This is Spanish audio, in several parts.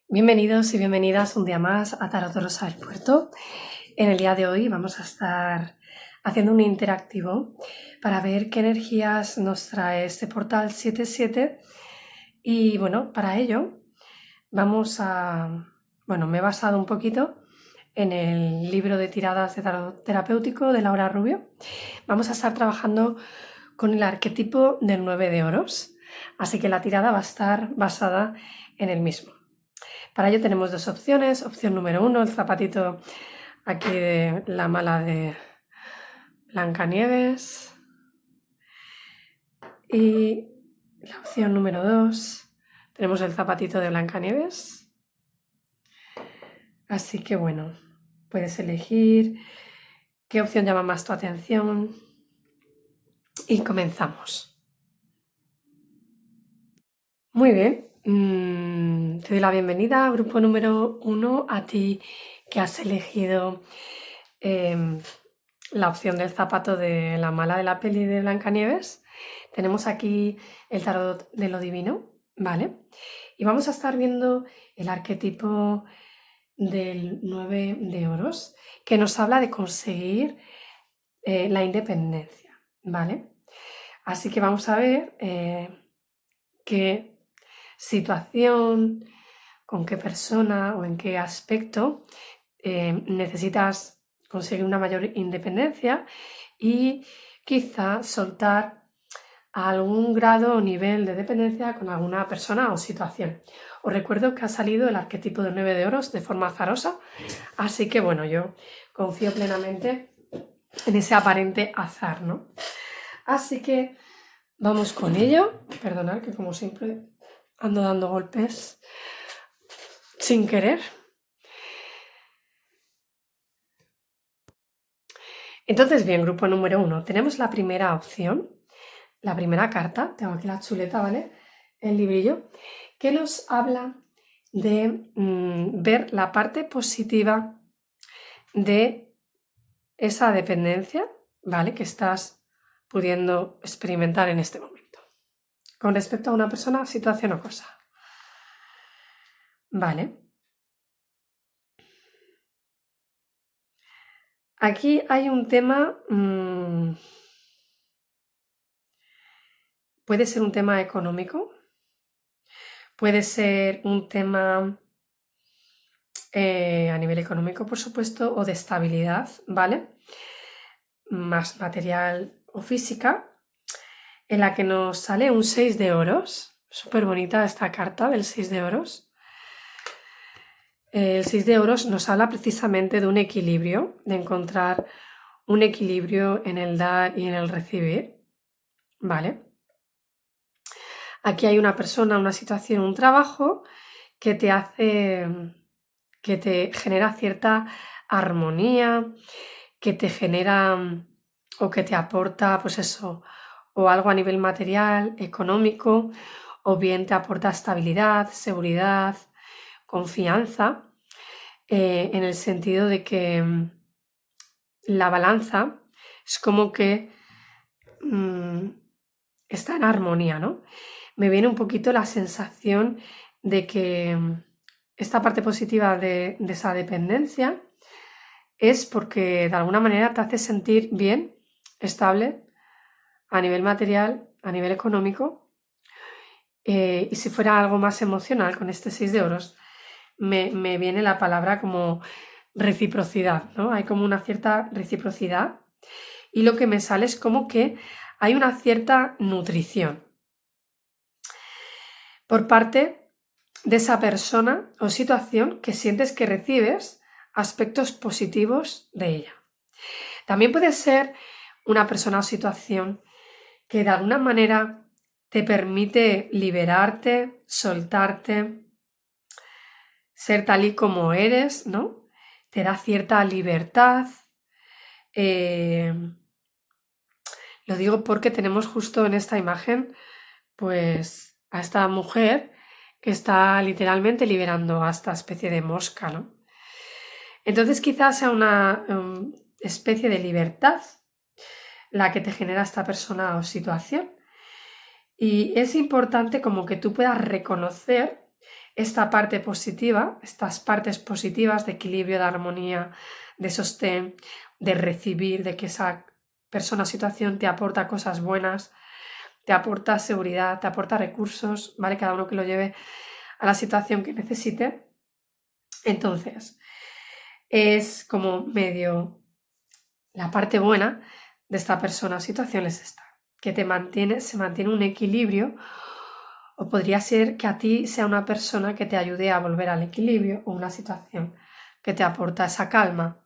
Bienvenidos y bienvenidas un día más a Tarot Rosa del Puerto. En el día de hoy vamos a estar haciendo un interactivo para ver qué energías nos trae este portal 77 y bueno, para ello me he basado un poquito en el libro de tiradas de tarot terapéutico de Laura Rubio. Vamos a estar trabajando con el arquetipo del 9 de oros, así que la tirada va a estar basada en el mismo. Para ello tenemos dos opciones. Opción número 1, el zapatito aquí de la mala de Blancanieves. Y la opción número 2, tenemos el zapatito de Blancanieves. Así que bueno, puedes elegir qué opción llama más tu atención. Y comenzamos. Muy bien. Te doy la bienvenida, grupo número 1, a ti que has elegido la opción del zapato de la mala de la peli de Blancanieves. Tenemos aquí el tarot de lo divino, ¿vale? Y vamos a estar viendo el arquetipo del 9 de oros, que nos habla de conseguir la independencia, ¿vale? Así que vamos a ver qué situación, con qué persona o en qué aspecto necesitas conseguir una mayor independencia y quizá soltar algún grado o nivel de dependencia con alguna persona o situación. Os recuerdo que ha salido el arquetipo del 9 de oros de forma azarosa, así que bueno, yo confío plenamente en ese aparente azar, ¿no? Así que vamos con ello. Perdonad que como siempre ando dando golpes sin querer. Entonces, bien, grupo número 1, tenemos la primera opción, la primera carta, tengo aquí la chuleta, ¿vale? El librillo, que nos habla de ver la parte positiva de esa dependencia, ¿vale? Que estás pudiendo experimentar en este momento, con respecto a una persona, situación o cosa. Vale. Aquí hay un tema, puede ser un tema económico, puede ser un tema a nivel económico, por supuesto, o de estabilidad, ¿vale? Más material o física, en la que nos sale un 6 de oros. Súper bonita esta carta del 6 de oros. El 6 de oros nos habla precisamente de un equilibrio, de encontrar un equilibrio en el dar y en el recibir, ¿vale? Aquí hay una persona, una situación, un trabajo que te hace, que te genera cierta armonía, que te genera o que te aporta, pues eso, o algo a nivel material, económico, o bien te aporta estabilidad, seguridad, confianza, en el sentido de que la balanza es como que está en armonía, ¿no? Me viene un poquito la sensación de que esta parte positiva de esa dependencia es porque de alguna manera te hace sentir bien, estable, a nivel material, a nivel económico, y si fuera algo más emocional con este 6 de oros, me viene la palabra como reciprocidad, ¿no? Hay como una cierta reciprocidad y lo que me sale es como que hay una cierta nutrición por parte de esa persona o situación que sientes que recibes aspectos positivos de ella. También puede ser una persona o situación que de alguna manera te permite liberarte, soltarte, ser tal y como eres, ¿no? Te da cierta libertad. Lo digo porque tenemos justo en esta imagen, pues, a esta mujer que está literalmente liberando a esta especie de mosca, ¿no? Entonces quizás sea una especie de libertad la que te genera esta persona o situación. Y es importante como que tú puedas reconocer esta parte positiva, estas partes positivas de equilibrio, de armonía, de sostén, de recibir, de que esa persona o situación te aporta cosas buenas, te aporta seguridad, te aporta recursos, ¿vale? Cada uno que lo lleve a la situación que necesite. Entonces, es como medio la parte buena de esta persona o situación es esta, que se mantiene un equilibrio, o podría ser que a ti sea una persona que te ayude a volver al equilibrio o una situación que te aporta esa calma,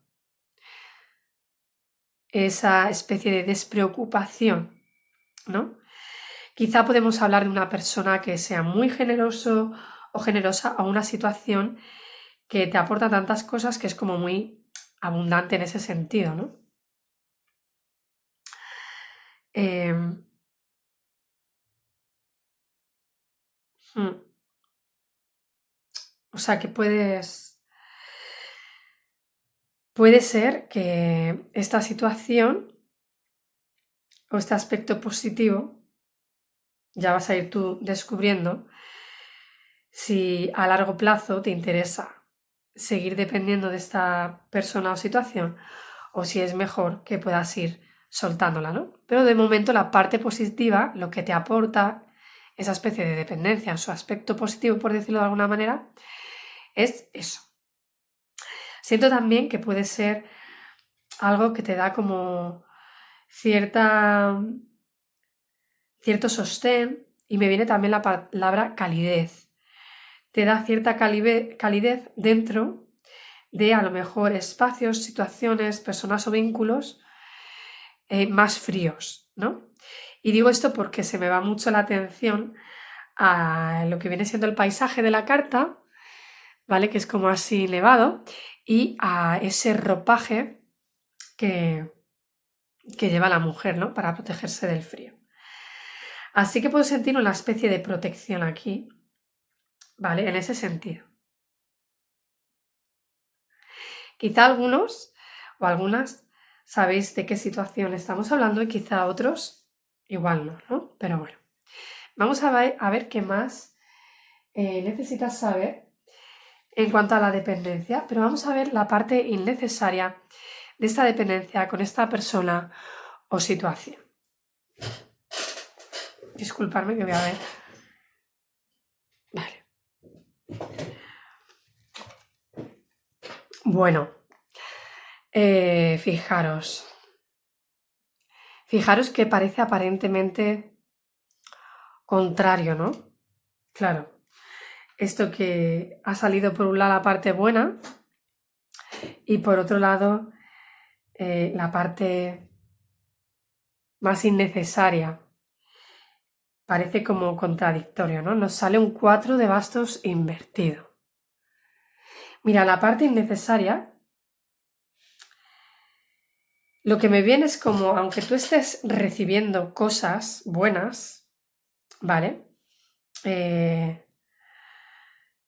esa especie de despreocupación, ¿no? Quizá podemos hablar de una persona que sea muy generoso o generosa a una situación que te aporta tantas cosas que es como muy abundante en ese sentido, ¿no? Em, mm, o sea que puede ser que esta situación o este aspecto positivo ya vas a ir tú descubriendo si a largo plazo te interesa seguir dependiendo de esta persona o situación, o si es mejor que puedas ir soltándola, ¿no? Pero de momento la parte positiva, lo que te aporta esa especie de dependencia, en su aspecto positivo, por decirlo de alguna manera, es eso. Siento también que puede ser algo que te da como cierto sostén, y me viene también la palabra calidez. Te da cierta calidez dentro de a lo mejor espacios, situaciones, personas o vínculos más fríos, ¿no? Y digo esto porque se me va mucho la atención a lo que viene siendo el paisaje de la carta, ¿vale? Que es como así elevado, y a ese ropaje que, que lleva la mujer, ¿no? Para protegerse del frío. Así que puedo sentir una especie de protección aquí, ¿vale? En ese sentido. Quizá algunos o algunas sabéis de qué situación estamos hablando y quizá otros igual no, ¿no? Pero bueno, vamos a ver qué más necesitas saber en cuanto a la dependencia, pero vamos a ver la parte innecesaria de esta dependencia con esta persona o situación. Disculparme que voy a ver. Vale. Bueno, fijaros. Fijaros que parece aparentemente contrario, ¿no? Claro, esto que ha salido por un lado la parte buena y por otro lado la parte más innecesaria. Parece como contradictorio, ¿no? Nos sale un 4 de bastos invertido. Mira, la parte innecesaria, lo que me viene es como, aunque tú estés recibiendo cosas buenas, ¿vale?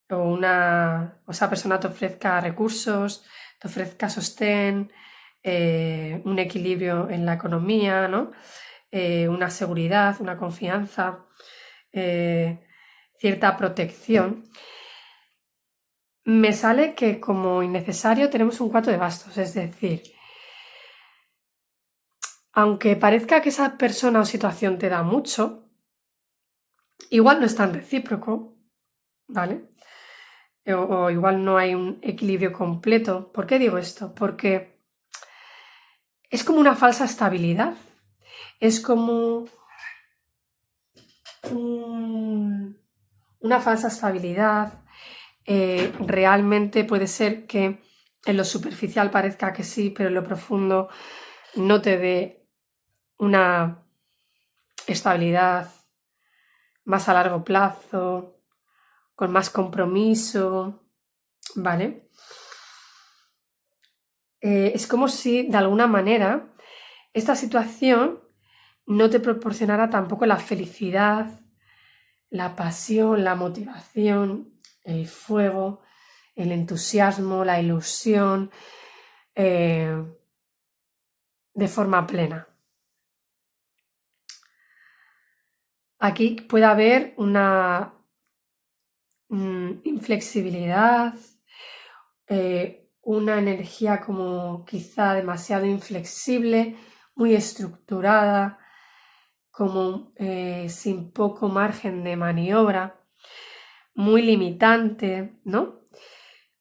O esa persona te ofrezca recursos, te ofrezca sostén, un equilibrio en la economía, ¿no? Una seguridad, una confianza, cierta protección. Me sale que como innecesario tenemos un 4 de bastos, es decir, aunque parezca que esa persona o situación te da mucho, igual no es tan recíproco, ¿vale? O igual no hay un equilibrio completo. ¿Por qué digo esto? Porque es como una falsa estabilidad, es como una falsa estabilidad. Realmente puede ser que en lo superficial parezca que sí, pero en lo profundo no te dé una estabilidad más a largo plazo, con más compromiso, ¿vale? Es como si de alguna manera esta situación no te proporcionara tampoco la felicidad, la pasión, la motivación, el fuego, el entusiasmo, la ilusión, de forma plena. Aquí puede haber una inflexibilidad, una energía como quizá demasiado inflexible, muy estructurada, como sin poco margen de maniobra, muy limitante, ¿no?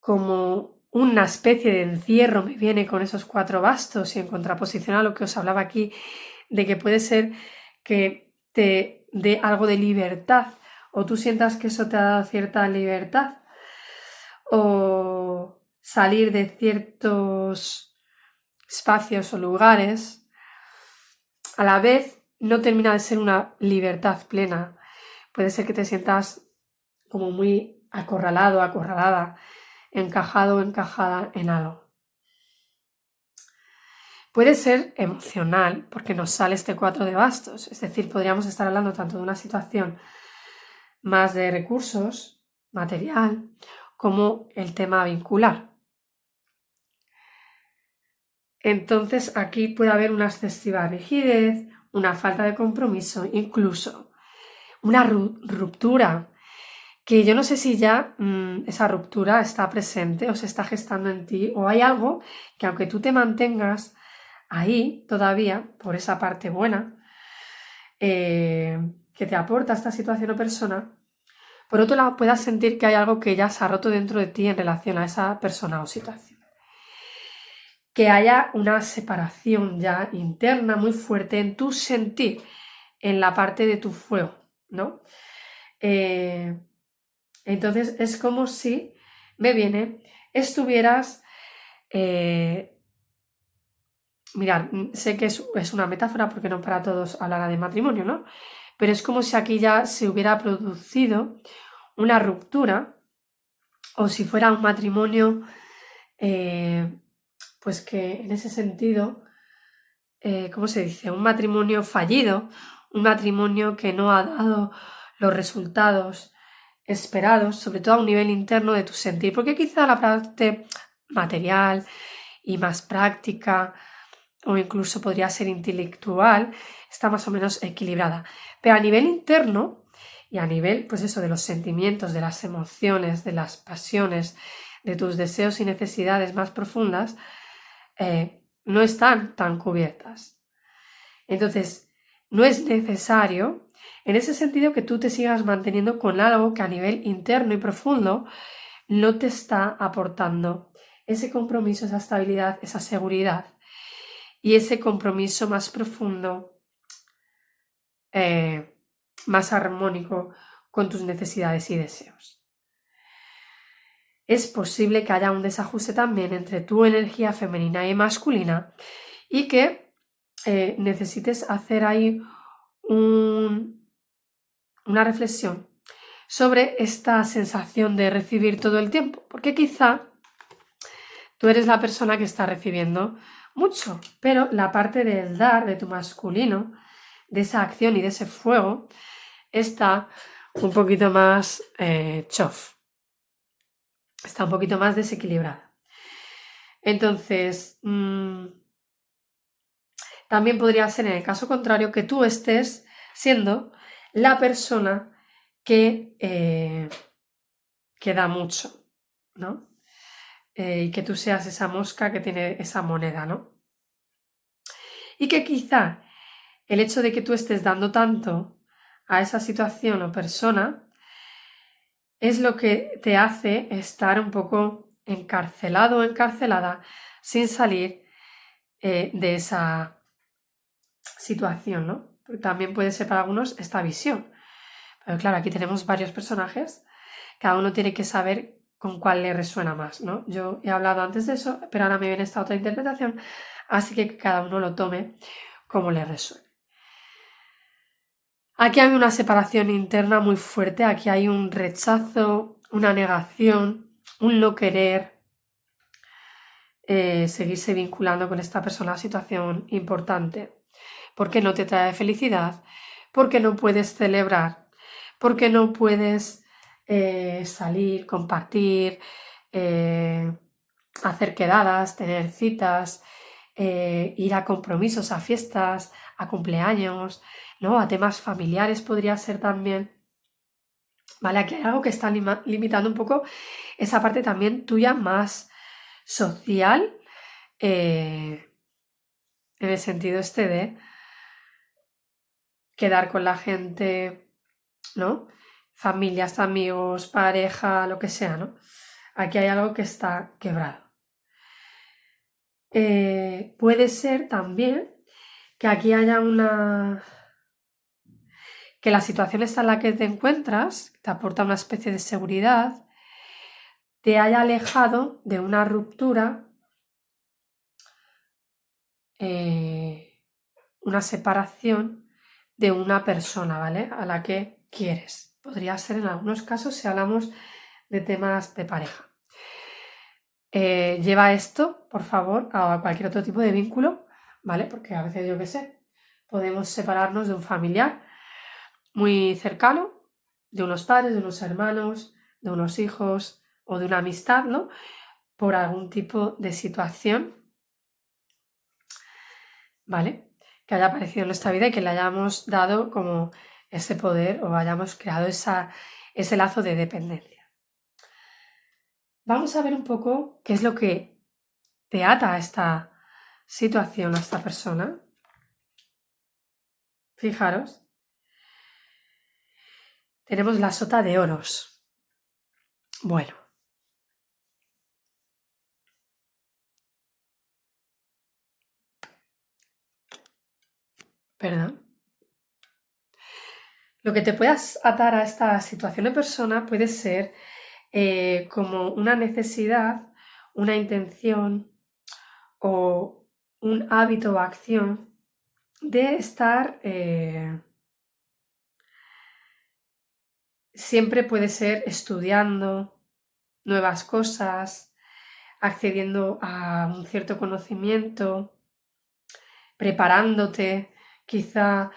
Como una especie de encierro me viene con esos 4 bastos y en contraposición a lo que os hablaba aquí, de que puede ser que te dé algo de libertad o tú sientas que eso te ha dado cierta libertad o salir de ciertos espacios o lugares, a la vez no termina de ser una libertad plena. Puede ser que te sientas como muy acorralado, acorralada, encajado o encajada en algo. Puede ser emocional, porque nos sale este 4 de bastos, es decir, podríamos estar hablando tanto de una situación más de recursos, material, como el tema vincular. Entonces aquí puede haber una excesiva rigidez, una falta de compromiso, incluso una ruptura, que yo no sé si ya esa ruptura está presente o se está gestando en ti, o hay algo que aunque tú te mantengas ahí todavía, por esa parte buena, que te aporta esta situación o persona, por otro lado puedas sentir que hay algo que ya se ha roto dentro de ti en relación a esa persona o situación. Que haya una separación ya interna muy fuerte en tu sentir, en la parte de tu fuego, ¿no? Entonces es como si, me viene, estuvieras... mirad, sé que es una metáfora porque no para todos hablará de matrimonio, ¿no? Pero es como si aquí ya se hubiera producido una ruptura o si fuera un matrimonio, pues que en ese sentido, ¿cómo se dice? Un matrimonio fallido, un matrimonio que no ha dado los resultados esperados, sobre todo a un nivel interno de tu sentir, porque quizá la parte material y más práctica o incluso podría ser intelectual está más o menos equilibrada, pero a nivel interno y a nivel, pues eso, de los sentimientos, de las emociones, de las pasiones, de tus deseos y necesidades más profundas, no están tan cubiertas. Entonces, no es necesario, en ese sentido, que tú te sigas manteniendo con algo que a nivel interno y profundo no te está aportando ese compromiso, esa estabilidad, esa seguridad y ese compromiso más profundo, más armónico con tus necesidades y deseos. Es posible que haya un desajuste también entre tu energía femenina y masculina y que necesites hacer ahí una reflexión sobre esta sensación de recibir todo el tiempo, porque quizá tú eres la persona que está recibiendo mucho, pero la parte del dar de tu masculino, de esa acción y de ese fuego, está un poquito más chof, está un poquito más desequilibrada. Entonces, también podría ser en el caso contrario que tú estés siendo la persona que da mucho, ¿no? Y que tú seas esa mosca que tiene esa moneda, ¿no? Y que quizá el hecho de que tú estés dando tanto a esa situación o persona es lo que te hace estar un poco encarcelado o encarcelada sin salir de esa situación, ¿no? Porque también puede ser para algunos esta visión. Pero claro, aquí tenemos varios personajes, cada uno tiene que saber con cuál le resuena más, ¿no? Yo he hablado antes de eso, pero ahora me viene esta otra interpretación, así que cada uno lo tome como le resuene. Aquí hay una separación interna muy fuerte, aquí hay un rechazo, una negación, un no querer seguirse vinculando con esta persona a situación importante, porque no te trae felicidad, porque no puedes celebrar, porque no puedes salir, compartir, hacer quedadas, tener citas, ir a compromisos, a fiestas, a cumpleaños, ¿no? A temas familiares podría ser también. ¿vale? Aquí hay algo que está limitando un poco esa parte también tuya más social, en el sentido este de quedar con la gente, ¿no? Familias, amigos, pareja, lo que sea, ¿no? Aquí hay algo que está quebrado. Puede ser también que aquí haya que la situación esta en la que te encuentras te aporta una especie de seguridad, te haya alejado de una ruptura, una separación de una persona, ¿vale? A la que quieres. Podría ser en algunos casos si hablamos de temas de pareja. Lleva esto, por favor, a cualquier otro tipo de vínculo, ¿vale? Porque a veces, yo qué sé, podemos separarnos de un familiar muy cercano, de unos padres, de unos hermanos, de unos hijos o de una amistad, ¿no? Por algún tipo de situación, ¿vale? Que haya aparecido en nuestra vida y que le hayamos dado como ese poder o hayamos creado ese lazo de dependencia. Vamos a ver un poco qué es lo que te ata a esta situación, a esta persona. Fijaros, tenemos la sota de oros. Bueno, perdón. Lo que te puedas atar a esta situación de persona puede ser como una necesidad, una intención o un hábito o acción de estar, siempre puede ser estudiando nuevas cosas, accediendo a un cierto conocimiento, preparándote, quizá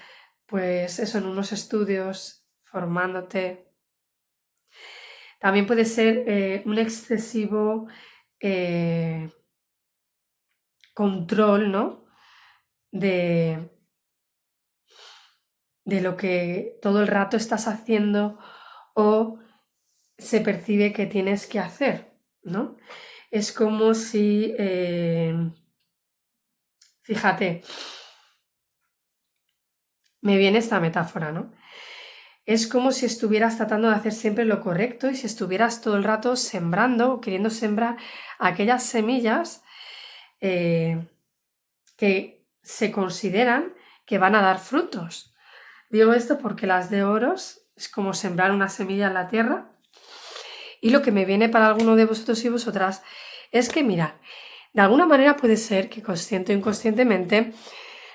pues eso en unos estudios, formándote. También puede ser un excesivo control, ¿no? De lo que todo el rato estás haciendo o se percibe que tienes que hacer, ¿no? Es como si, fíjate, me viene esta metáfora, ¿no? Es como si estuvieras tratando de hacer siempre lo correcto y si estuvieras todo el rato sembrando o queriendo sembrar aquellas semillas que se consideran que van a dar frutos. Digo esto porque las de oros es como sembrar una semilla en la tierra. Y lo que me viene para alguno de vosotros y vosotras es que, mirad, de alguna manera puede ser que consciente o inconscientemente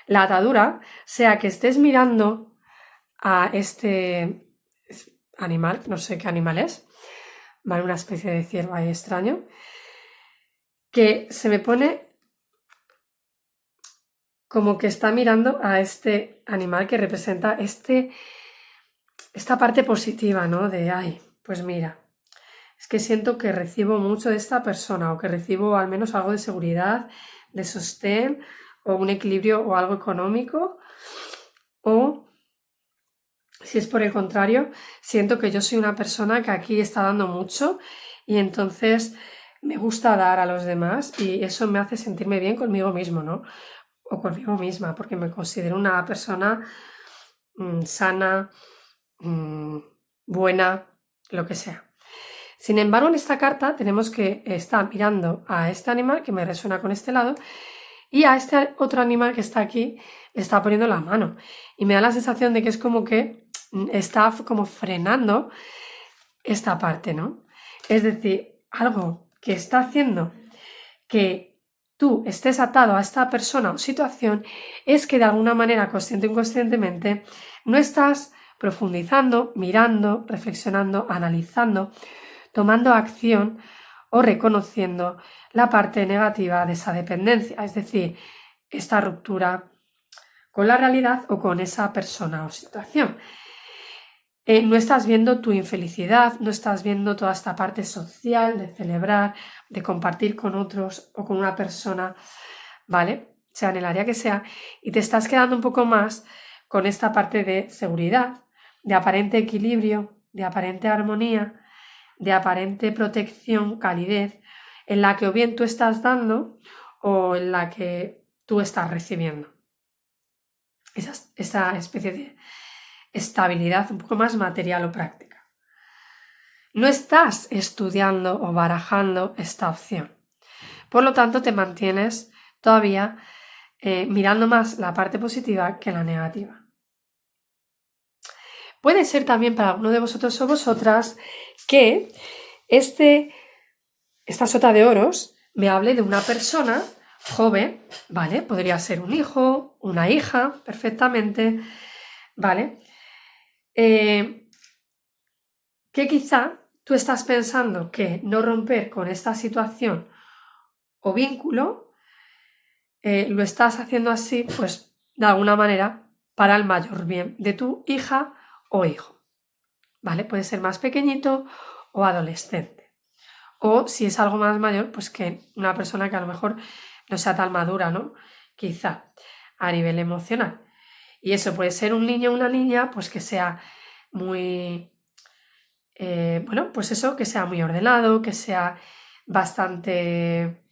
la atadura sea que estés mirando a este animal, no sé qué animal es, ¿vale? Una especie de ciervo ahí extraño, que se me pone como que está mirando a este animal que representa esta parte positiva, ¿no? De, ay, pues mira, es que siento que recibo mucho de esta persona o que recibo al menos algo de seguridad, de sostén o un equilibrio o algo económico, o si es por el contrario, siento que yo soy una persona que aquí está dando mucho y entonces me gusta dar a los demás y eso me hace sentirme bien conmigo mismo, ¿no? O conmigo misma, porque me considero una persona sana, buena, lo que sea. Sin embargo, en esta carta tenemos que estar mirando a este animal que me resuena con este lado y a este otro animal que está aquí le está poniendo la mano. Y me da la sensación de que es como que está como frenando esta parte, ¿no? Es decir, algo que está haciendo que tú estés atado a esta persona o situación es que de alguna manera, consciente o inconscientemente, no estás profundizando, mirando, reflexionando, analizando, tomando acción o reconociendo la parte negativa de esa dependencia, es decir, esta ruptura con la realidad o con esa persona o situación. No estás viendo tu infelicidad, no estás viendo toda esta parte social de celebrar, de compartir con otros o con una persona, ¿vale? Sea en el área que sea, y te estás quedando un poco más con esta parte de seguridad, de aparente equilibrio, de aparente armonía, de aparente protección, calidez, en la que o bien tú estás dando o en la que tú estás recibiendo. Esa especie de estabilidad un poco más material o práctica. No estás estudiando o barajando esta opción. Por lo tanto, te mantienes todavía mirando más la parte positiva que la negativa. Puede ser también para alguno de vosotros o vosotras que esta sota de oros me hable de una persona joven, ¿vale? Podría ser un hijo, una hija, perfectamente, ¿vale? Que quizá tú estás pensando que no romper con esta situación o vínculo lo estás haciendo así, pues de alguna manera para el mayor bien de tu hija o hijo, ¿vale? Puede ser más pequeñito o adolescente. O si es algo más mayor, pues que una persona que a lo mejor no sea tan madura, ¿no? Quizá a nivel emocional. Y eso puede ser un niño o una niña, pues que sea muy, bueno, pues eso, que sea muy ordenado, que sea bastante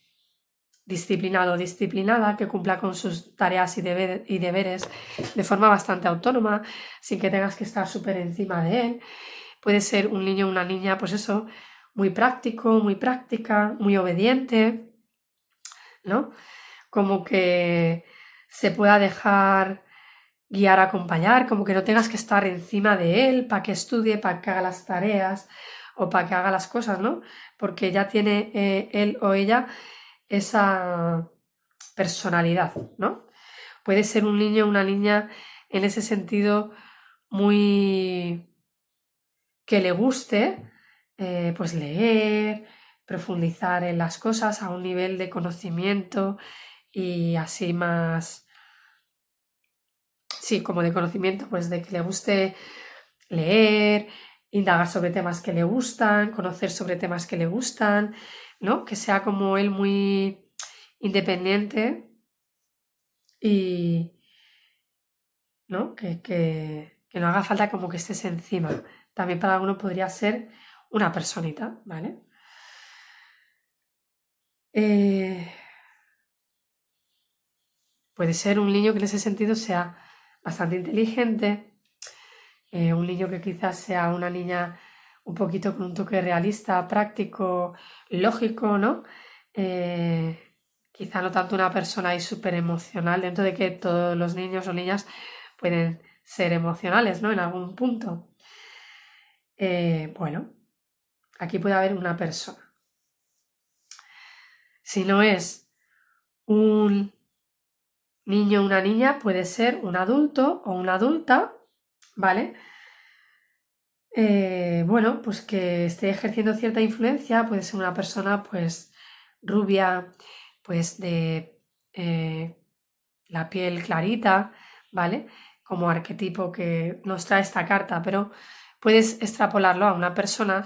disciplinado o disciplinada, que cumpla con sus tareas y deberes de forma bastante autónoma, sin que tengas que estar súper encima de él. Puede ser un niño o una niña, pues eso, muy práctico, muy práctica, muy obediente, ¿no? Como que se pueda dejar guiar, acompañar, como que no tengas que estar encima de él para que estudie, para que haga las tareas o para que haga las cosas, ¿no? Porque ya tiene él o ella esa personalidad, ¿no? Puede ser un niño o una niña en ese sentido muy que le guste, pues leer, profundizar en las cosas a un nivel de conocimiento y así más, sí, como de conocimiento, pues de que le guste leer, indagar sobre temas que le gustan, conocer sobre temas que le gustan, ¿no? Que sea como él muy independiente y, ¿no? Que no haga falta como que estés encima. También para alguno podría ser una personita, ¿vale? Puede ser un niño que en ese sentido sea bastante inteligente, un niño que quizás sea una niña un poquito con un toque realista, práctico, lógico, ¿no? Quizá no tanto una persona ahí súper emocional, dentro de que todos los niños o niñas pueden ser emocionales, ¿no? En algún punto. Bueno, aquí puede haber una persona. Si no es un niño o una niña, puede ser un adulto o una adulta, ¿vale? Bueno, pues que esté ejerciendo cierta influencia, puede ser una persona pues rubia, pues de la piel clarita, ¿vale? Como arquetipo que nos trae esta carta, pero puedes extrapolarlo a una persona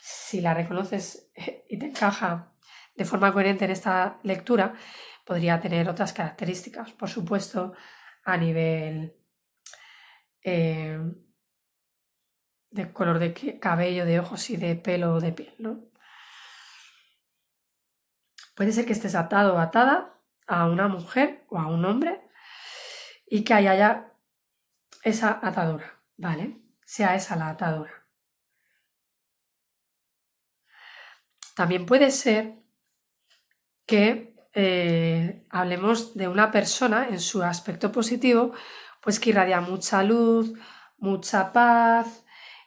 si la reconoces y te encaja de forma coherente en esta lectura, podría tener otras características, por supuesto, a nivel de color de cabello, de ojos y de pelo o de piel, ¿no? Puede ser que estés atado o atada a una mujer o a un hombre y que haya esa atadura, ¿vale? Sea esa la atadura. También puede ser que hablemos de una persona en su aspecto positivo, pues que irradia mucha luz, mucha paz,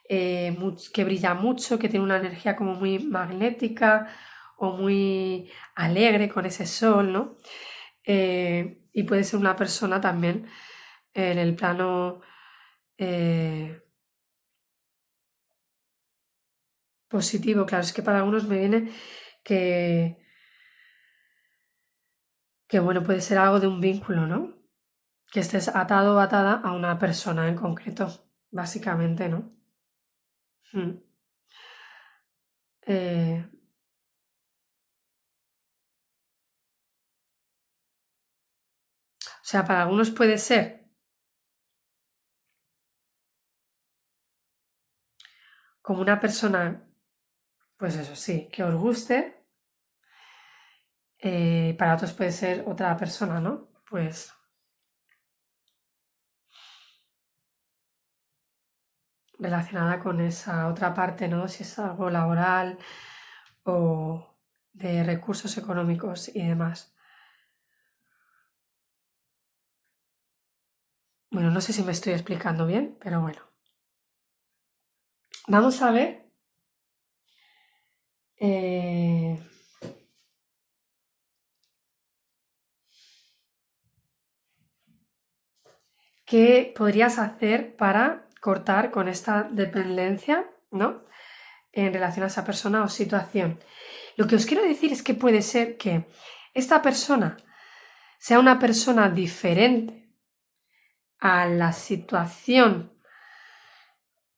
que brilla mucho, que tiene una energía como muy magnética o muy alegre con ese sol, ¿no? Y puede ser una persona también en el plano positivo. Claro, es que para algunos me viene que, que bueno, puede ser algo de un vínculo, ¿no? Que estés atado o atada a una persona en concreto, básicamente, ¿no? Mm. Eh, o sea, para algunos puede ser como una persona, pues eso sí, que os guste, para otros puede ser otra persona, ¿no? Pues relacionada con esa otra parte, ¿no? Si es algo laboral o de recursos económicos y demás. Bueno, no sé si me estoy explicando bien, pero bueno. Vamos a ver qué podrías hacer para cortar con esta dependencia, ¿no? En relación a esa persona o situación. Lo que os quiero decir es que puede ser que esta persona sea una persona diferente a la situación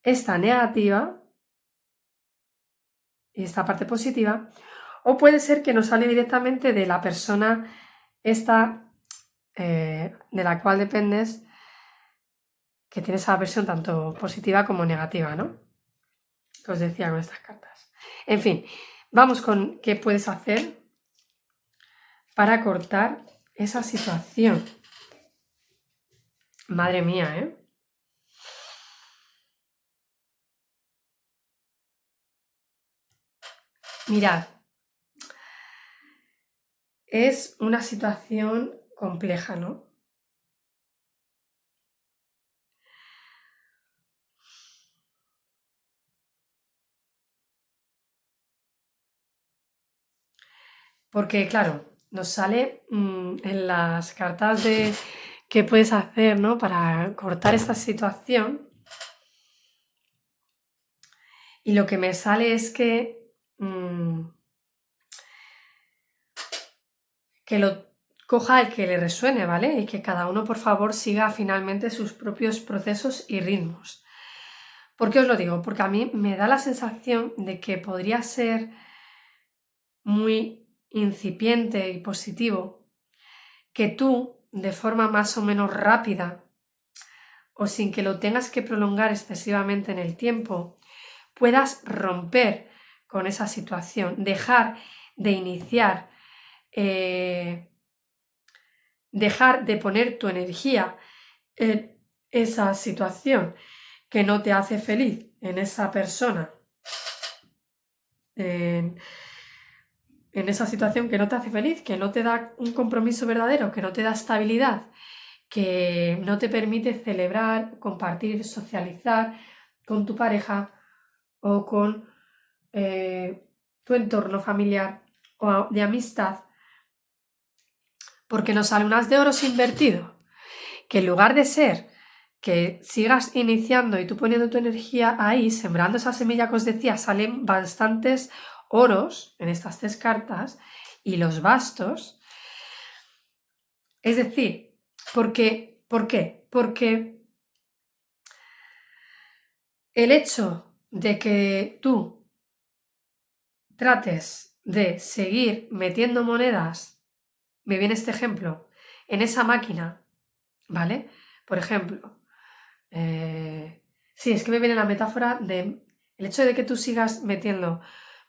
esta negativa y esta parte positiva, o puede ser que nos sale directamente de la persona esta de la cual dependes, que tiene esa versión tanto positiva como negativa, ¿no? Que os decía con estas cartas. En fin, vamos con qué puedes hacer para cortar esa situación. Madre mía, ¿eh? Mirad, es una situación compleja, ¿no? Porque, claro, nos sale en las cartas de qué puedes hacer, ¿no? Para cortar esta situación. Y lo que me sale es que lo coja el que le resuene, ¿vale? Y que cada uno, por favor, siga finalmente sus propios procesos y ritmos. ¿Por qué os lo digo? Porque a mí me da la sensación de que podría ser muy incipiente y positivo que tú, de forma más o menos rápida o sin que lo tengas que prolongar excesivamente en el tiempo, puedas romper con esa situación, dejar de iniciar, dejar de poner tu energía en esa situación que no te hace feliz, en esa persona, en esa situación que no te hace feliz, que no te da un compromiso verdadero, que no te da estabilidad, que no te permite celebrar, compartir, socializar con tu pareja o con tu entorno familiar o de amistad, porque nos sale unas de oros invertido, que en lugar de ser que sigas iniciando y tú poniendo tu energía ahí, sembrando esa semilla que os decía, salen bastantes oros en estas 3 cartas y los bastos. Es decir, ¿por qué? Porque el hecho de que tú trates de seguir metiendo monedas, me viene este ejemplo, en esa máquina, ¿vale? Por ejemplo, sí, es que me viene la metáfora de el hecho de que tú sigas metiendo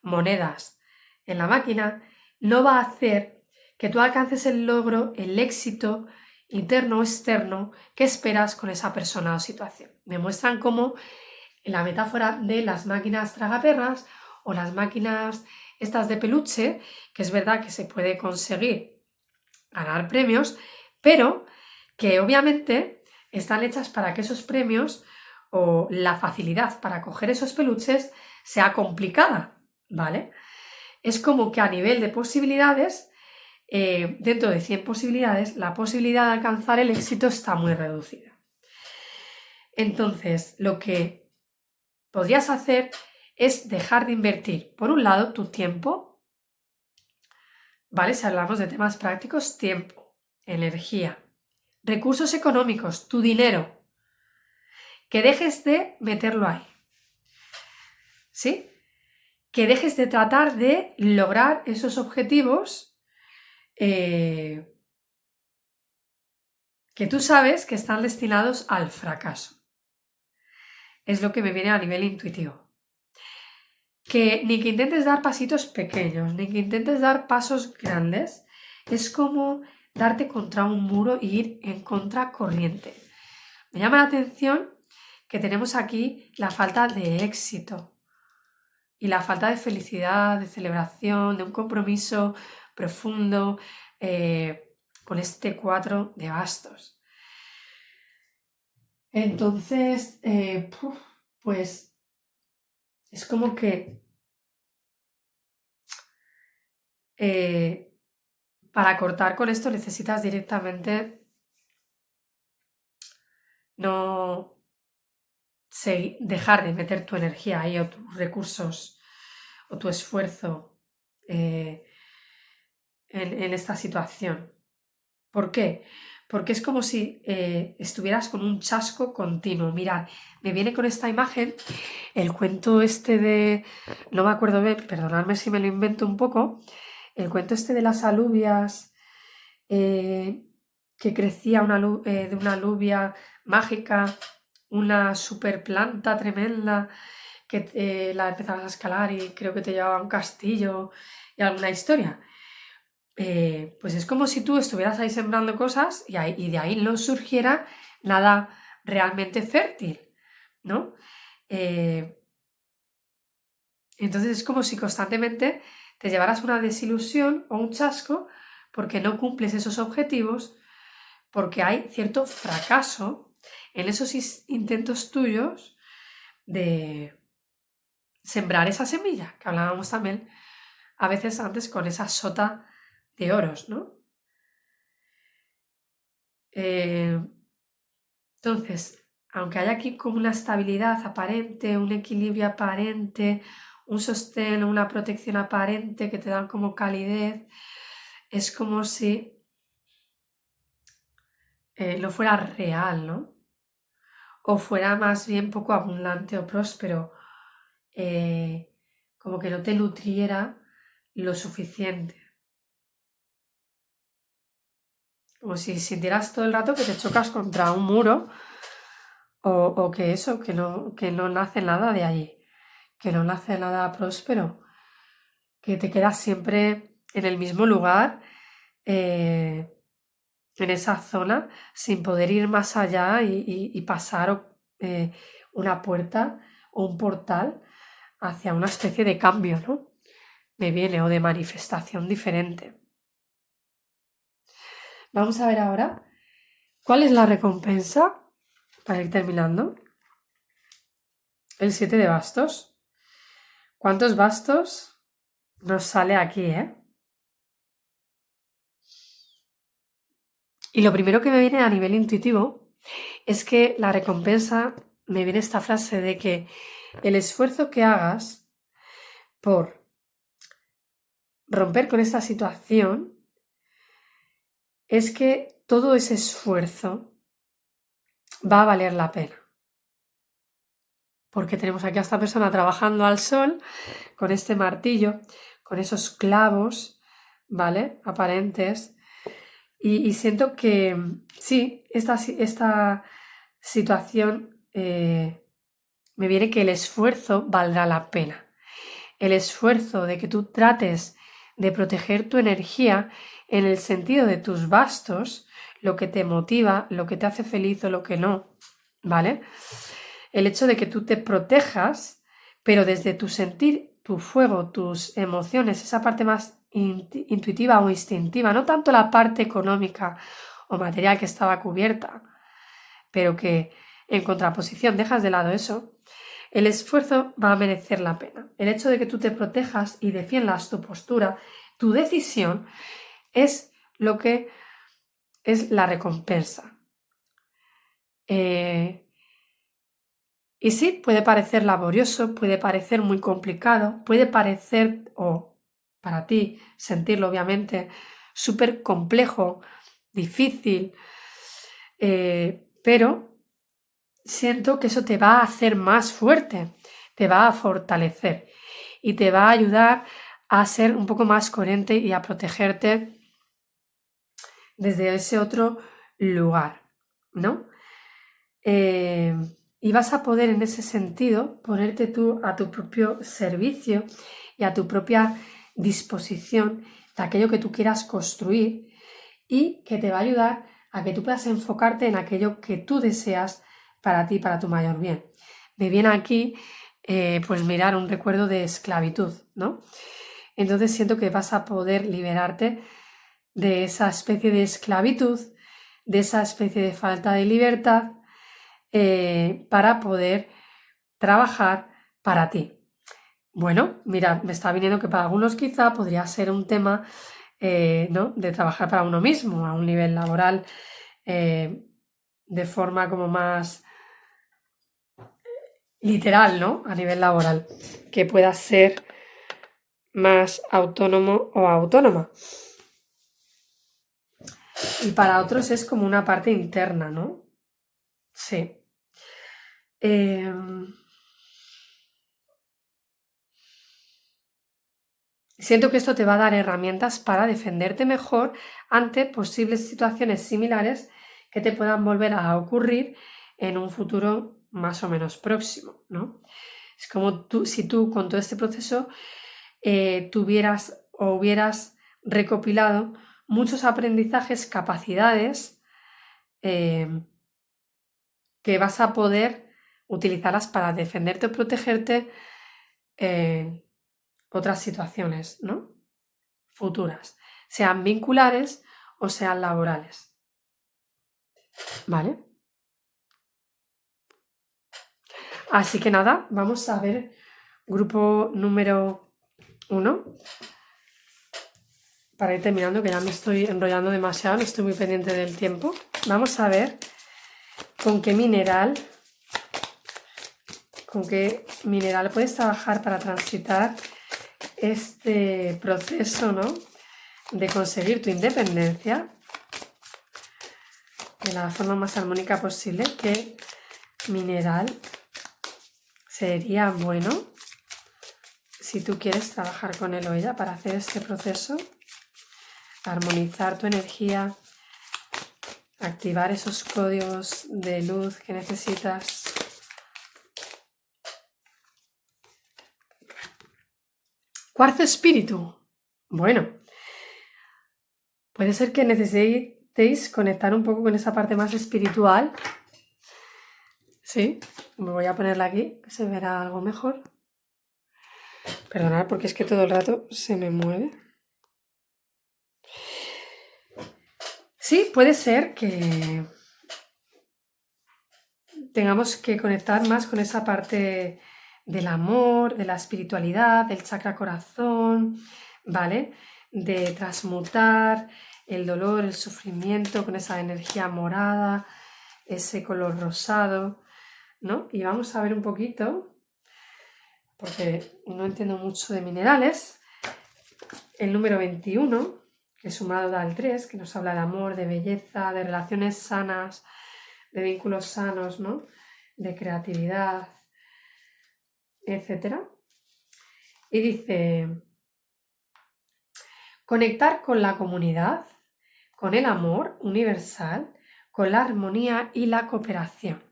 monedas en la máquina no va a hacer que tú alcances el logro, el éxito interno o externo que esperas con esa persona o situación. Me muestran cómo en la metáfora de las máquinas tragaperras o las máquinas estas de peluche, que es verdad que se puede conseguir ganar premios, pero que obviamente están hechas para que esos premios o la facilidad para coger esos peluches sea complicada, ¿vale? Es como que a nivel de posibilidades, dentro de 100 posibilidades, la posibilidad de alcanzar el éxito está muy reducida. Entonces, lo que podrías hacer es dejar de invertir, por un lado, tu tiempo, ¿vale? Si hablamos de temas prácticos, tiempo, energía, recursos económicos, tu dinero, que dejes de meterlo ahí, ¿sí? Que dejes de tratar de lograr esos objetivos que tú sabes que están destinados al fracaso. Es lo que me viene a nivel intuitivo. ni que intentes dar pasitos pequeños, ni que intentes dar pasos grandes. Es como darte contra un muro e ir en contracorriente. Me llama la atención que tenemos aquí la falta de éxito y la falta de felicidad, de celebración, de un compromiso profundo con este 4 de bastos. Entonces, pues es como que para cortar con esto necesitas directamente no dejar de meter tu energía ahí o tus recursos o tu esfuerzo en esta situación. ¿Por qué? Porque es como si estuvieras con un chasco continuo. Mirad, me viene con esta imagen el cuento este de, no me acuerdo bien, perdonadme si me lo invento un poco, el cuento este de las alubias, que crecía de una alubia mágica, una super planta tremenda, que la empezabas a escalar y creo que te llevaba a un castillo y alguna historia. Pues es como si tú estuvieras ahí sembrando cosas y de ahí no surgiera nada realmente fértil, ¿no? Entonces es como si constantemente te llevaras una desilusión o un chasco porque no cumples esos objetivos, porque hay cierto fracaso en esos intentos tuyos de sembrar esa semilla, que hablábamos también a veces antes con esa sota de oros, ¿no? Entonces, aunque haya aquí como una estabilidad aparente, un equilibrio aparente, un sostén, una protección aparente que te dan como calidez, es como si no fuera real, ¿no? O fuera más bien poco abundante o próspero, como que no te nutriera lo suficiente. Como si sintieras todo el rato que te chocas contra un muro o que eso, que no nace nada de allí, que no nace nada próspero, que te quedas siempre en el mismo lugar, en esa zona, sin poder ir más allá y pasar una puerta o un portal hacia una especie de cambio, ¿no? Me viene, o de manifestación diferente. Vamos a ver ahora cuál es la recompensa para ir terminando. El 7 de bastos. ¿Cuántos bastos nos sale aquí, Y lo primero que me viene a nivel intuitivo es que la recompensa, me viene esta frase de que el esfuerzo que hagas por romper con esta situación es que todo ese esfuerzo va a valer la pena. Porque tenemos aquí a esta persona trabajando al sol con este martillo, con esos clavos, ¿vale? Aparentes. Y siento que sí, esta situación me viene que el esfuerzo valdrá la pena. El esfuerzo de que tú trates de proteger tu energía en el sentido de tus bastos, lo que te motiva, lo que te hace feliz o lo que no, ¿vale? El hecho de que tú te protejas, pero desde tu sentir, tu fuego, tus emociones, esa parte más intuitiva o instintiva, no tanto la parte económica o material que estaba cubierta, pero que en contraposición dejas de lado eso, el esfuerzo va a merecer la pena. El hecho de que tú te protejas y defiendas tu postura, tu decisión, es lo que es la recompensa. Y sí, puede parecer laborioso, puede parecer muy complicado, puede parecer, o para ti, sentirlo obviamente, súper complejo, difícil, pero siento que eso te va a hacer más fuerte, te va a fortalecer y te va a ayudar a ser un poco más coherente y a protegerte desde ese otro lugar, ¿no? y vas a poder en ese sentido ponerte tú a tu propio servicio y a tu propia disposición de aquello que tú quieras construir y que te va a ayudar a que tú puedas enfocarte en aquello que tú deseas para ti, para tu mayor bien. Me viene aquí pues mirar un recuerdo de esclavitud, ¿no? Entonces siento que vas a poder liberarte de esa especie de esclavitud, de esa especie de falta de libertad, para poder trabajar para ti. Bueno, mira, me está viniendo que para algunos quizá podría ser un tema, ¿no? De trabajar para uno mismo a un nivel laboral, de forma como más literal, ¿no? A nivel laboral, que pueda ser más autónomo o autónoma. Y para otros es como una parte interna, ¿no? Sí. Siento que esto te va a dar herramientas para defenderte mejor ante posibles situaciones similares que te puedan volver a ocurrir en un futuro más o menos próximo, ¿no? Es como si tú con todo este proceso tuvieras o hubieras recopilado muchos aprendizajes, capacidades que vas a poder utilizarlas para defenderte o protegerte en otras situaciones, ¿no? Futuras, sean vinculares o sean laborales. ¿Vale? Así que nada, vamos a ver grupo número 1. Para ir terminando, que ya me estoy enrollando demasiado, no estoy muy pendiente del tiempo. Vamos a ver con qué mineral puedes trabajar para transitar este proceso, ¿no? De conseguir tu independencia de la forma más armónica posible. ¿Qué mineral sería bueno si tú quieres trabajar con él o ella para hacer este proceso? Armonizar tu energía, activar esos códigos de luz que necesitas. Cuarzo espíritu. Bueno, puede ser que necesitéis conectar un poco con esa parte más espiritual. Sí, me voy a ponerla aquí, que se verá algo mejor. Perdonad porque es que todo el rato se me mueve. Sí, puede ser que tengamos que conectar más con esa parte del amor, de la espiritualidad, del chakra corazón, ¿vale? De transmutar el dolor, el sufrimiento con esa energía morada, ese color rosado, ¿no? Y vamos a ver un poquito, porque no entiendo mucho de minerales, el número 21, que sumado da el 3, que nos habla de amor, de belleza, de relaciones sanas, de vínculos sanos, ¿no? De creatividad, etc. Y dice, conectar con la comunidad, con el amor universal, con la armonía y la cooperación.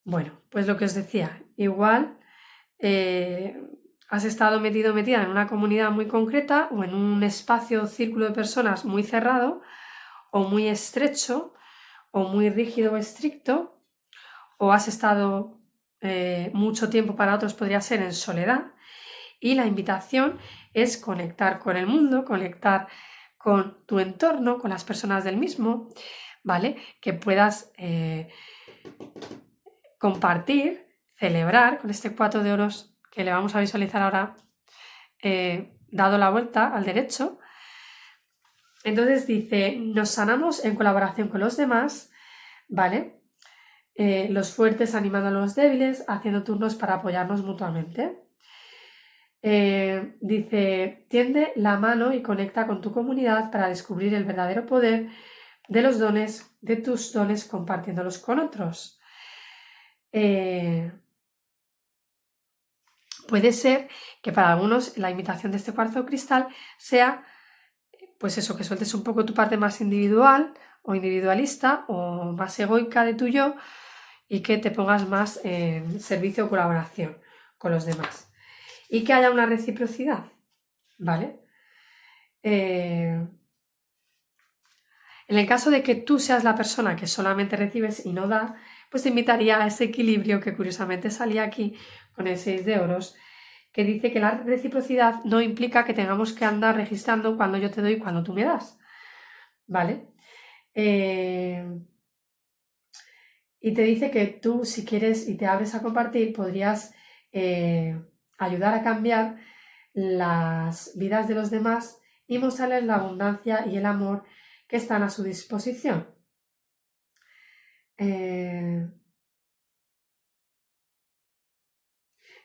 Bueno, pues lo que os decía, igual has estado metida en una comunidad muy concreta o en un espacio o círculo de personas muy cerrado o muy estrecho o muy rígido o estricto, o has estado mucho tiempo, para otros podría ser en soledad, y la invitación es conectar con el mundo, conectar con tu entorno, con las personas del mismo, ¿vale? Que puedas compartir, celebrar con este 4 de oros que le vamos a visualizar ahora, dado la vuelta al derecho. Entonces dice, nos sanamos en colaboración con los demás, ¿vale? Los fuertes animando a los débiles, haciendo turnos para apoyarnos mutuamente. Dice, tiende la mano y conecta con tu comunidad para descubrir el verdadero poder de los dones, de tus dones, compartiéndolos con otros. Puede ser que para algunos la invitación de este cuarzo cristal sea, pues eso, que sueltes un poco tu parte más individual o individualista o más egoica de tu yo y que te pongas más en servicio o colaboración con los demás. Y que haya una reciprocidad, ¿vale? En el caso de que tú seas la persona que solamente recibes y no da, pues te invitaría a ese equilibrio que curiosamente salía aquí con el 6 de oros, que dice que la reciprocidad no implica que tengamos que andar registrando cuando yo te doy y cuando tú me das, ¿vale? Y te dice que tú, si quieres y te abres a compartir, podrías ayudar a cambiar las vidas de los demás y mostrarles la abundancia y el amor que están a su disposición.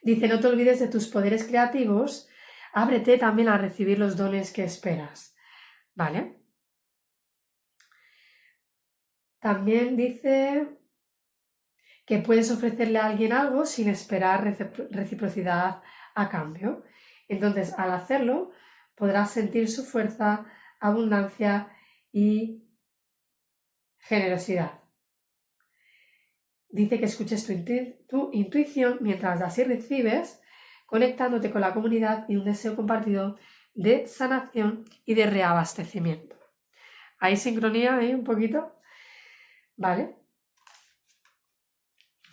Dice, no te olvides de tus poderes creativos, ábrete también a recibir los dones que esperas, ¿vale? También dice que puedes ofrecerle a alguien algo sin esperar reciprocidad a cambio. Entonces, al hacerlo, podrás sentir su fuerza, abundancia y generosidad. Dice que escuches tu intuición mientras das y recibes, conectándote con la comunidad y un deseo compartido de sanación y de reabastecimiento. ¿Hay sincronía ahí un poquito? ¿Vale?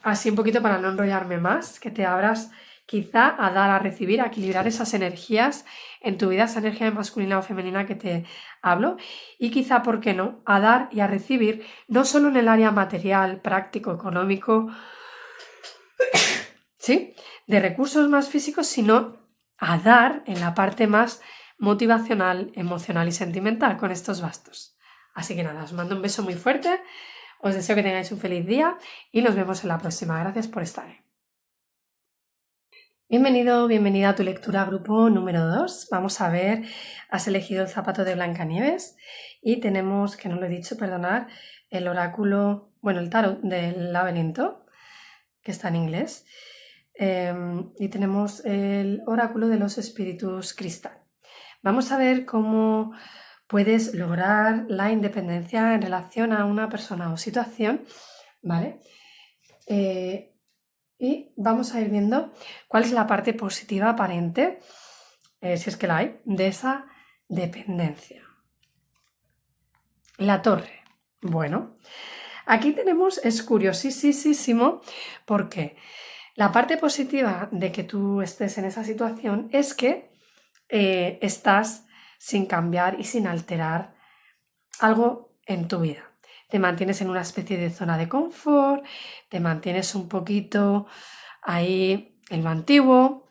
Así un poquito para no enrollarme más, que te abras quizá a dar, a recibir, a equilibrar esas energías en tu vida, esa energía masculina o femenina que te hablo, y quizá, ¿por qué no?, a dar y a recibir, no solo en el área material, práctico, económico, ¿sí?, de recursos más físicos, sino a dar en la parte más motivacional, emocional y sentimental con estos bastos. Así que nada, os mando un beso muy fuerte. Os deseo que tengáis un feliz día y nos vemos en la próxima. Gracias por estar. Bienvenido, bienvenida a tu lectura grupo número 2. Vamos a ver, has elegido el zapato de Blancanieves y tenemos, que no lo he dicho, perdonad, el oráculo, bueno, el tarot del laberinto, que está en inglés, y tenemos el oráculo de los espíritus cristal. Vamos a ver cómo puedes lograr la independencia en relación a una persona o situación, ¿vale? Y vamos a ir viendo cuál es la parte positiva aparente, si es que la hay, de esa dependencia. La torre. Bueno, aquí tenemos, es curiosísimo, porque la parte positiva de que tú estés en esa situación es que estás sin cambiar y sin alterar algo en tu vida. Te mantienes en una especie de zona de confort, te mantienes un poquito ahí en lo antiguo,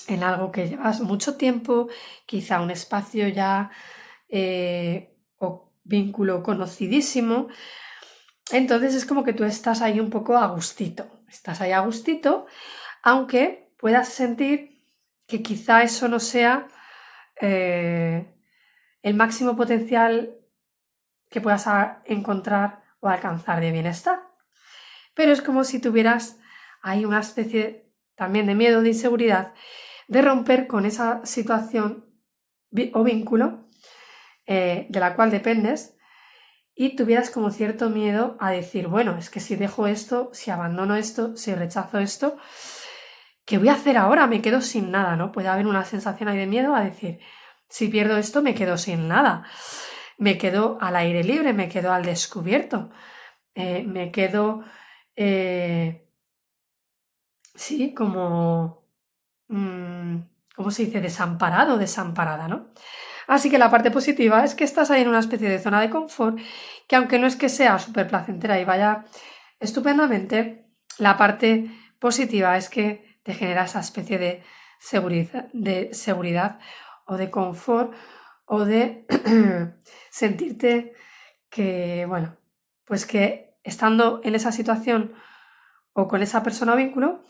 en algo que llevas mucho tiempo, quizá un espacio ya o vínculo conocidísimo. Entonces es como que tú estás ahí un poco a gustito, aunque puedas sentir que quizá eso no sea el máximo potencial que puedas encontrar o alcanzar de bienestar. Pero es como si tuvieras ahí una especie también de miedo, de inseguridad, de romper con esa situación o vínculo de la cual dependes y tuvieras como cierto miedo a decir, bueno, es que si dejo esto, si abandono esto, si rechazo esto, ¿qué voy a hacer ahora? Me quedo sin nada, ¿no? Puede haber una sensación ahí de miedo a decir, si pierdo esto, me quedo sin nada. Me quedo al aire libre, me quedo al descubierto, me quedo, sí, como, ¿cómo se dice? Desamparado, desamparada, ¿no? Así que la parte positiva es que estás ahí en una especie de zona de confort, que aunque no es que sea súper placentera y vaya estupendamente, la parte positiva es que te genera esa especie de seguridad o de confort o de sentirte que, bueno, pues que estando en esa situación o con esa persona o vínculo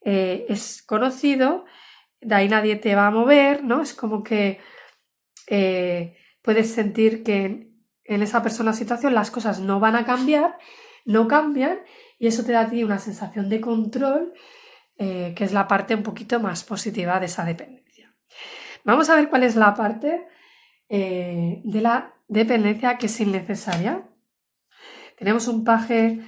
es conocido, de ahí nadie te va a mover, ¿no? Es como que puedes sentir que en esa persona o situación las cosas no van a cambiar, no cambian, y eso te da a ti una sensación de control, que es la parte un poquito más positiva de esa dependencia. Vamos a ver cuál es la parte de la dependencia que es innecesaria. Tenemos un paje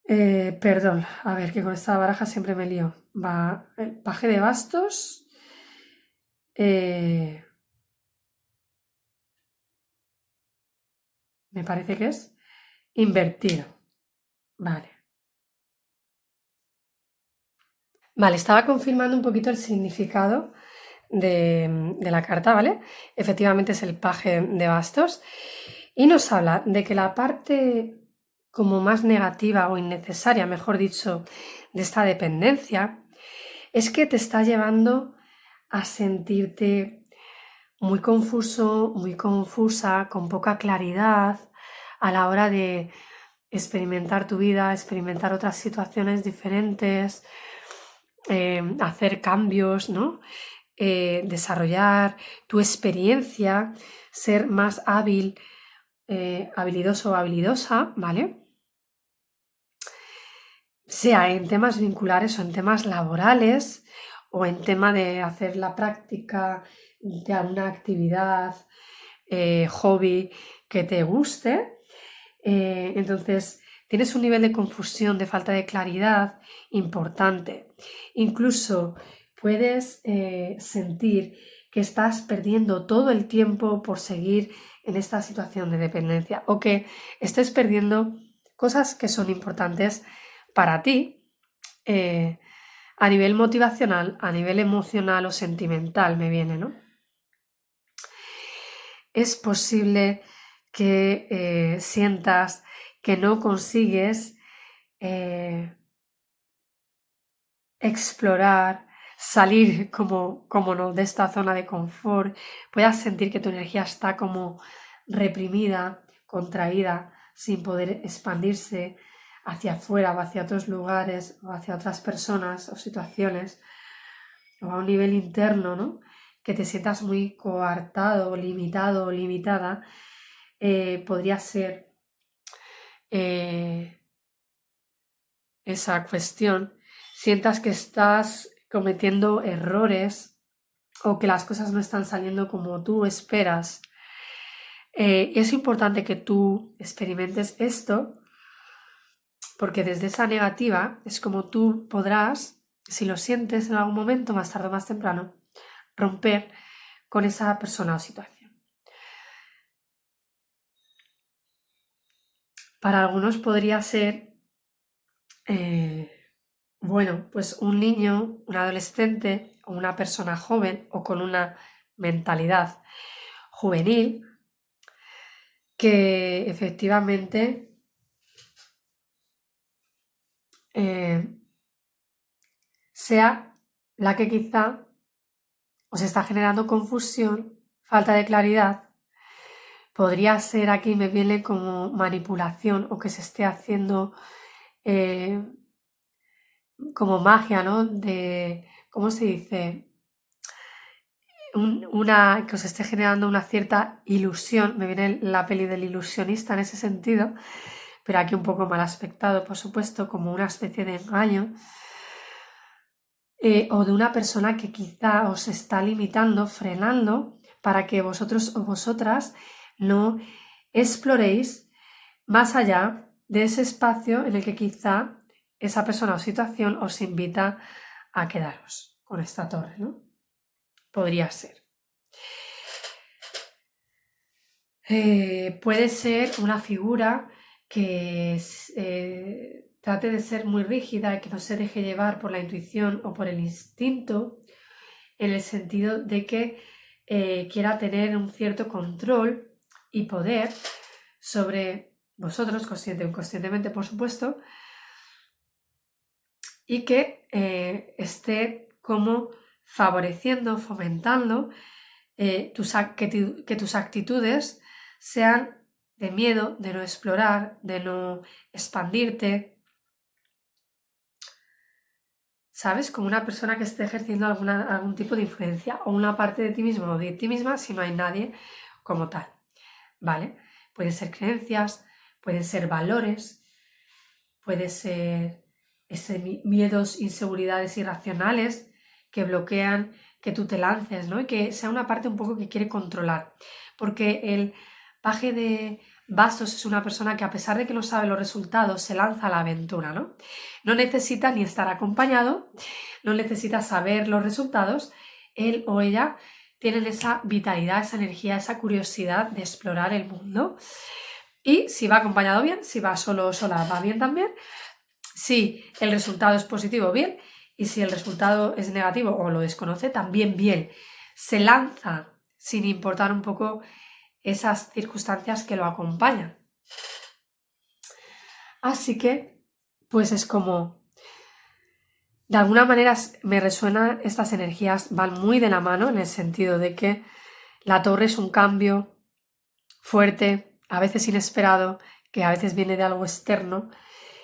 Perdón, a ver, que con esta baraja siempre me lío. Va el paje de bastos. Me parece que es invertido. Vale. Vale, estaba confirmando un poquito el significado de la carta, ¿vale? Efectivamente es el paje de bastos y nos habla de que la parte como más negativa o innecesaria, mejor dicho, de esta dependencia es que te está llevando a sentirte muy confuso, muy confusa, con poca claridad a la hora de experimentar tu vida, experimentar otras situaciones diferentes, hacer cambios, ¿no? Desarrollar tu experiencia, ser más hábil, habilidoso o habilidosa, ¿vale? Sea en temas vinculares o en temas laborales o en tema de hacer la práctica de alguna actividad, hobby que te guste. Entonces, tienes un nivel de confusión, de falta de claridad importante. Incluso puedes sentir que estás perdiendo todo el tiempo por seguir en esta situación de dependencia o que estés perdiendo cosas que son importantes para ti a nivel motivacional, a nivel emocional o sentimental, me viene, ¿no? Es posible que sientas que no consigues explorar, salir como no, de esta zona de confort, puedas sentir que tu energía está como reprimida, contraída, sin poder expandirse hacia afuera o hacia otros lugares o hacia otras personas o situaciones o a un nivel interno, ¿no? Que te sientas muy coartado, limitado o limitada, podría ser esa cuestión, sientas que estás cometiendo errores o que las cosas no están saliendo como tú esperas. Es importante que tú experimentes esto porque desde esa negativa es como tú podrás, si lo sientes en algún momento, más tarde o más temprano, romper con esa persona o situación. Para algunos podría ser, bueno, pues un niño, un adolescente o una persona joven o con una mentalidad juvenil que efectivamente sea la que quizá os está generando confusión, falta de claridad. Podría ser aquí, me viene como manipulación o que se esté haciendo como magia, ¿no? De, ¿cómo se dice? Que os esté generando una cierta ilusión. Me viene la peli del ilusionista en ese sentido, pero aquí un poco mal aspectado, por supuesto, como una especie de engaño. O de una persona que quizá os está limitando, frenando, para que vosotros o vosotras no exploréis más allá de ese espacio en el que quizá esa persona o situación os invita a quedaros con esta torre, ¿no? Podría ser. Puede ser una figura que trate de ser muy rígida y que no se deje llevar por la intuición o por el instinto, en el sentido de que quiera tener un cierto control y poder sobre vosotros, consciente o inconscientemente, por supuesto, y que esté como favoreciendo, fomentando que tus actitudes sean de miedo, de no explorar, de no expandirte, ¿sabes? Como una persona que esté ejerciendo algún tipo de influencia o una parte de ti mismo o de ti misma si no hay nadie como tal, ¿vale? Pueden ser creencias, pueden ser valores, puede ser miedos, inseguridades irracionales que bloquean que tú te lances, ¿no? Y que sea una parte un poco que quiere controlar. Porque el paje de Bastos es una persona que, a pesar de que no sabe los resultados, se lanza a la aventura, ¿no? No necesita ni estar acompañado, no necesita saber los resultados. Él o ella tienen esa vitalidad, esa energía, esa curiosidad de explorar el mundo. Y si va acompañado, bien; si va solo o sola, va bien también. Si el resultado es positivo, bien; y si el resultado es negativo o lo desconoce, también bien. Se lanza sin importar un poco esas circunstancias que lo acompañan. Así que, pues es como, de alguna manera me resuenan estas energías, van muy de la mano, en el sentido de que la torre es un cambio fuerte, a veces inesperado, que a veces viene de algo externo,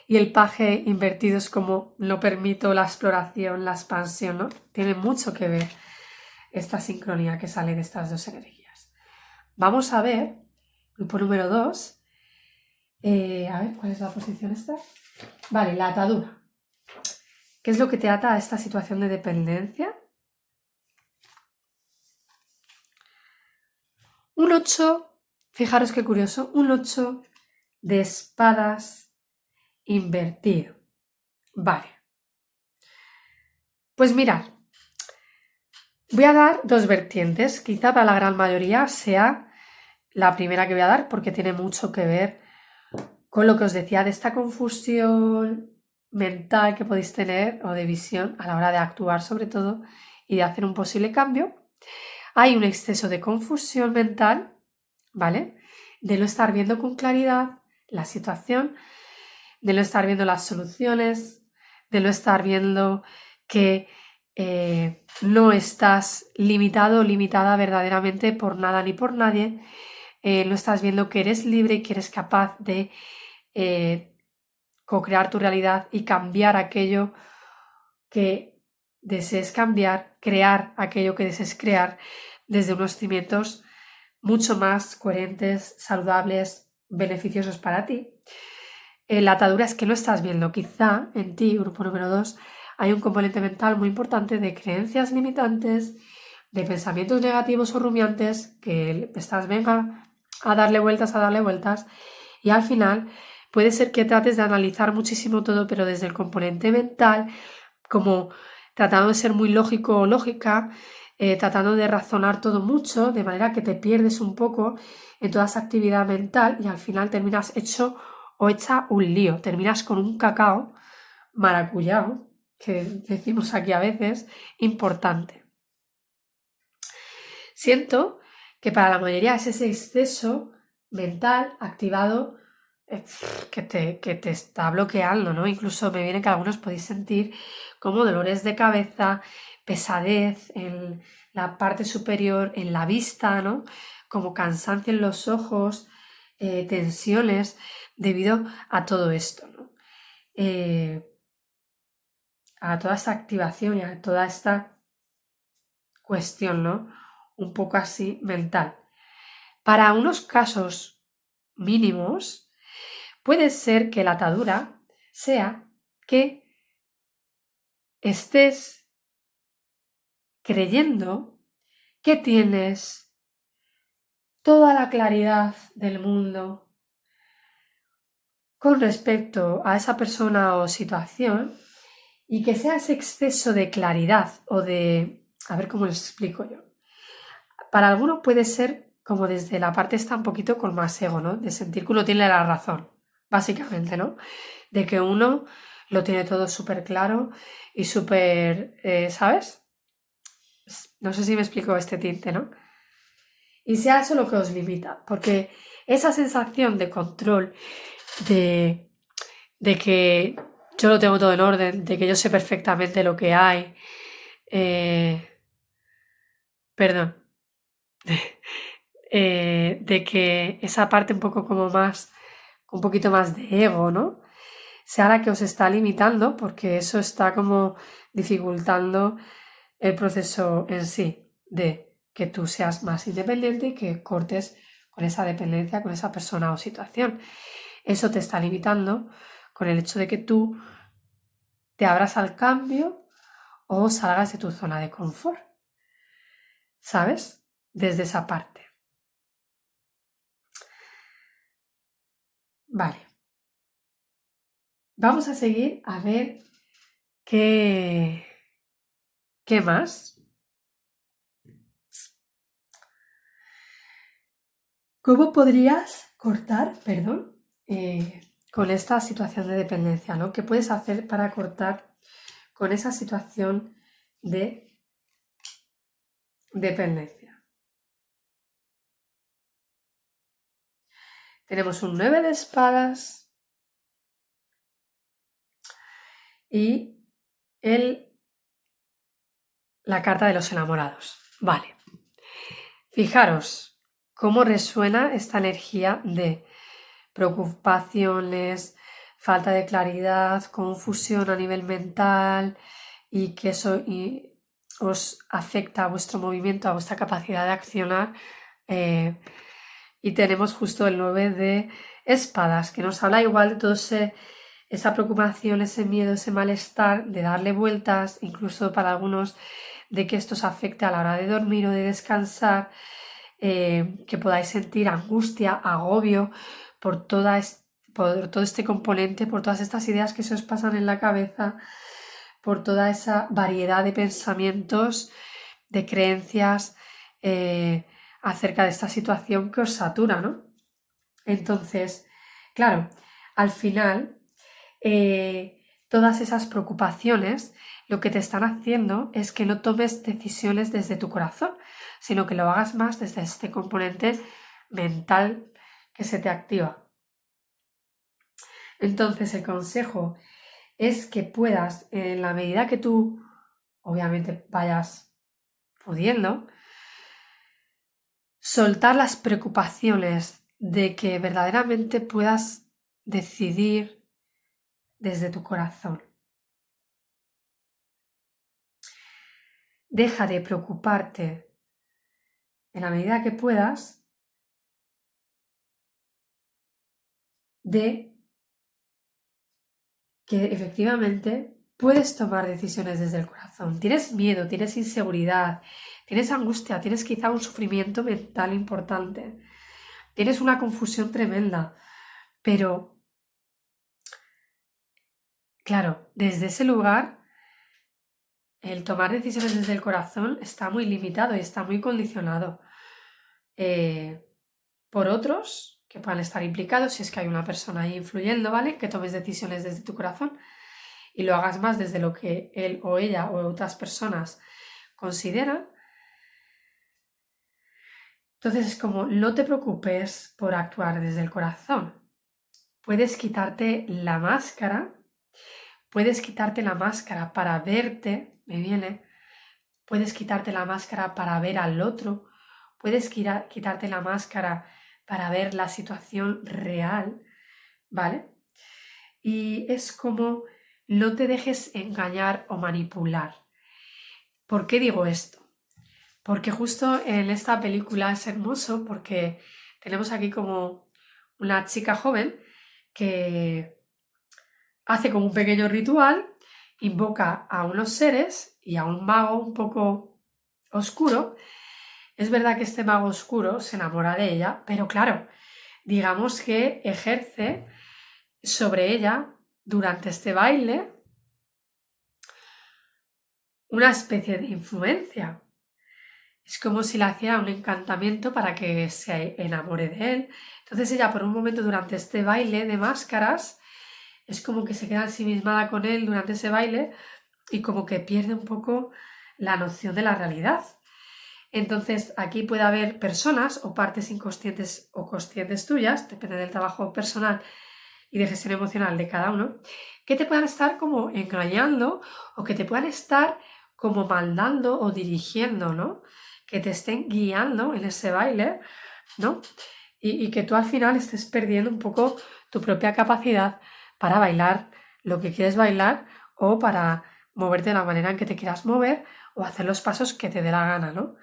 y el paje invertido es como no permito la exploración, la expansión, ¿no? Tiene mucho que ver esta sincronía que sale de estas dos energías. Vamos a ver, grupo número 2, a ver, ¿cuál es la posición esta? Vale, la atadura. ¿Qué es lo que te ata a esta situación de dependencia? Un 8, fijaros qué curioso, un 8 de espadas invertido. Vale. Pues mirad, voy a dar dos vertientes. Quizá para la gran mayoría sea la primera que voy a dar, porque tiene mucho que ver con lo que os decía de esta confusión mental que podéis tener, o de visión, a la hora de actuar sobre todo y de hacer un posible cambio. Hay un exceso de confusión mental, ¿vale? De no estar viendo con claridad la situación, de no estar viendo las soluciones, de no estar viendo que no estás limitado o limitada verdaderamente por nada ni por nadie. No estás viendo que eres libre y que eres capaz de co-crear tu realidad y cambiar aquello que desees cambiar, crear aquello que desees crear desde unos cimientos mucho más coherentes, saludables, beneficiosos para ti. La atadura es que no estás viendo. Quizá en ti, grupo número 2, hay un componente mental muy importante de creencias limitantes, de pensamientos negativos o rumiantes que estás, venga, a darle vueltas, y al final puede ser que trates de analizar muchísimo todo, pero desde el componente mental, como tratando de ser muy lógico o lógica, tratando de razonar todo mucho, de manera que te pierdes un poco en toda esa actividad mental y al final terminas hecho o hecha un lío, terminas con un cacao maracuyao, que decimos aquí a veces, importante. Siento que para la mayoría es ese exceso mental activado que te está bloqueando, ¿no? Incluso me viene que algunos podéis sentir como dolores de cabeza, pesadez en la parte superior, en la vista, ¿no? Como cansancio en los ojos, tensiones, debido a todo esto, ¿no? A toda esta activación y a toda esta cuestión, ¿no? Un poco así mental. Para unos casos mínimos, puede ser que la atadura sea que estés creyendo que tienes toda la claridad del mundo con respecto a esa persona o situación, y que sea ese exceso de claridad o de... A ver cómo les explico yo. Para algunos puede ser como desde la parte esta un poquito con más ego, ¿no? De sentir que uno tiene la razón, básicamente, ¿no? De que uno lo tiene todo súper claro y súper, ¿sabes? No sé si me explico este tinte, ¿no? Y sea eso lo que os limita, porque esa sensación de control, de, de que yo lo tengo todo en orden, de que yo sé perfectamente lo que hay, perdón, de que esa parte un poco como más, un poquito más de ego, ¿no? Sea la que os está limitando, porque eso está como dificultando el proceso en sí de que tú seas más independiente y que cortes con esa dependencia, con esa persona o situación. Eso te está limitando con el hecho de que tú te abras al cambio o salgas de tu zona de confort, ¿sabes? Desde esa parte. Vale. Vamos a seguir a ver qué más. ¿Cómo podrías cortar, perdón, con esta situación de dependencia, ¿no? ¿Qué puedes hacer para cortar con esa situación de dependencia? Tenemos un 9 de espadas y la carta de los enamorados. Vale. Fijaros cómo resuena esta energía de preocupaciones, falta de claridad, confusión a nivel mental y que eso os afecta a vuestro movimiento, a vuestra capacidad de accionar. Y tenemos justo el 9 de espadas, que nos habla igual de todo esa preocupación, ese miedo, ese malestar, de darle vueltas, incluso para algunos, de que esto os afecte a la hora de dormir o de descansar, que podáis sentir angustia, agobio por todo este componente, por todas estas ideas que se os pasan en la cabeza, por toda esa variedad de pensamientos, de creencias acerca de esta situación que os satura, ¿no? Entonces, claro, al final, todas esas preocupaciones lo que te están haciendo es que no tomes decisiones desde tu corazón, sino que lo hagas más desde este componente mental que se te activa. Entonces, el consejo es que puedas, en la medida que tú, obviamente, vayas pudiendo, soltar las preocupaciones de que verdaderamente puedas decidir desde tu corazón. Deja de preocuparte en la medida que puedas de que efectivamente puedes tomar decisiones desde el corazón. Tienes miedo, tienes inseguridad, tienes angustia, tienes quizá un sufrimiento mental importante, tienes una confusión tremenda, pero claro, desde ese lugar el tomar decisiones desde el corazón está muy limitado y está muy condicionado por otros que puedan estar implicados, si es que hay una persona ahí influyendo, ¿vale? Que tomes decisiones desde tu corazón y lo hagas más desde lo que él o ella o otras personas consideran. Entonces es como, no te preocupes por actuar desde el corazón. Puedes quitarte la máscara, para verte, me viene, puedes quitarte la máscara para ver al otro, puedes quitarte la máscara para ver la situación real, ¿vale? Y es como no te dejes engañar o manipular. ¿Por qué digo esto? Porque justo en esta película es hermoso porque tenemos aquí como una chica joven que hace como un pequeño ritual, invoca a unos seres y a un mago un poco oscuro. Es verdad que este mago oscuro se enamora de ella, pero claro, digamos que ejerce sobre ella durante este baile una especie de influencia. Es como si le hiciera un encantamiento para que se enamore de él. Entonces ella por un momento durante este baile de máscaras es como que se queda ensimismada con él durante ese baile y como que pierde un poco la noción de la realidad. Entonces aquí puede haber personas o partes inconscientes o conscientes tuyas, depende del trabajo personal y de gestión emocional de cada uno, que te puedan estar como engañando o que te puedan estar como mandando o dirigiendo, ¿no? Que te estén guiando en ese baile, ¿no? Y que tú al final estés perdiendo un poco tu propia capacidad para bailar lo que quieres bailar o para moverte de la manera en que te quieras mover o hacer los pasos que te dé la gana, ¿no?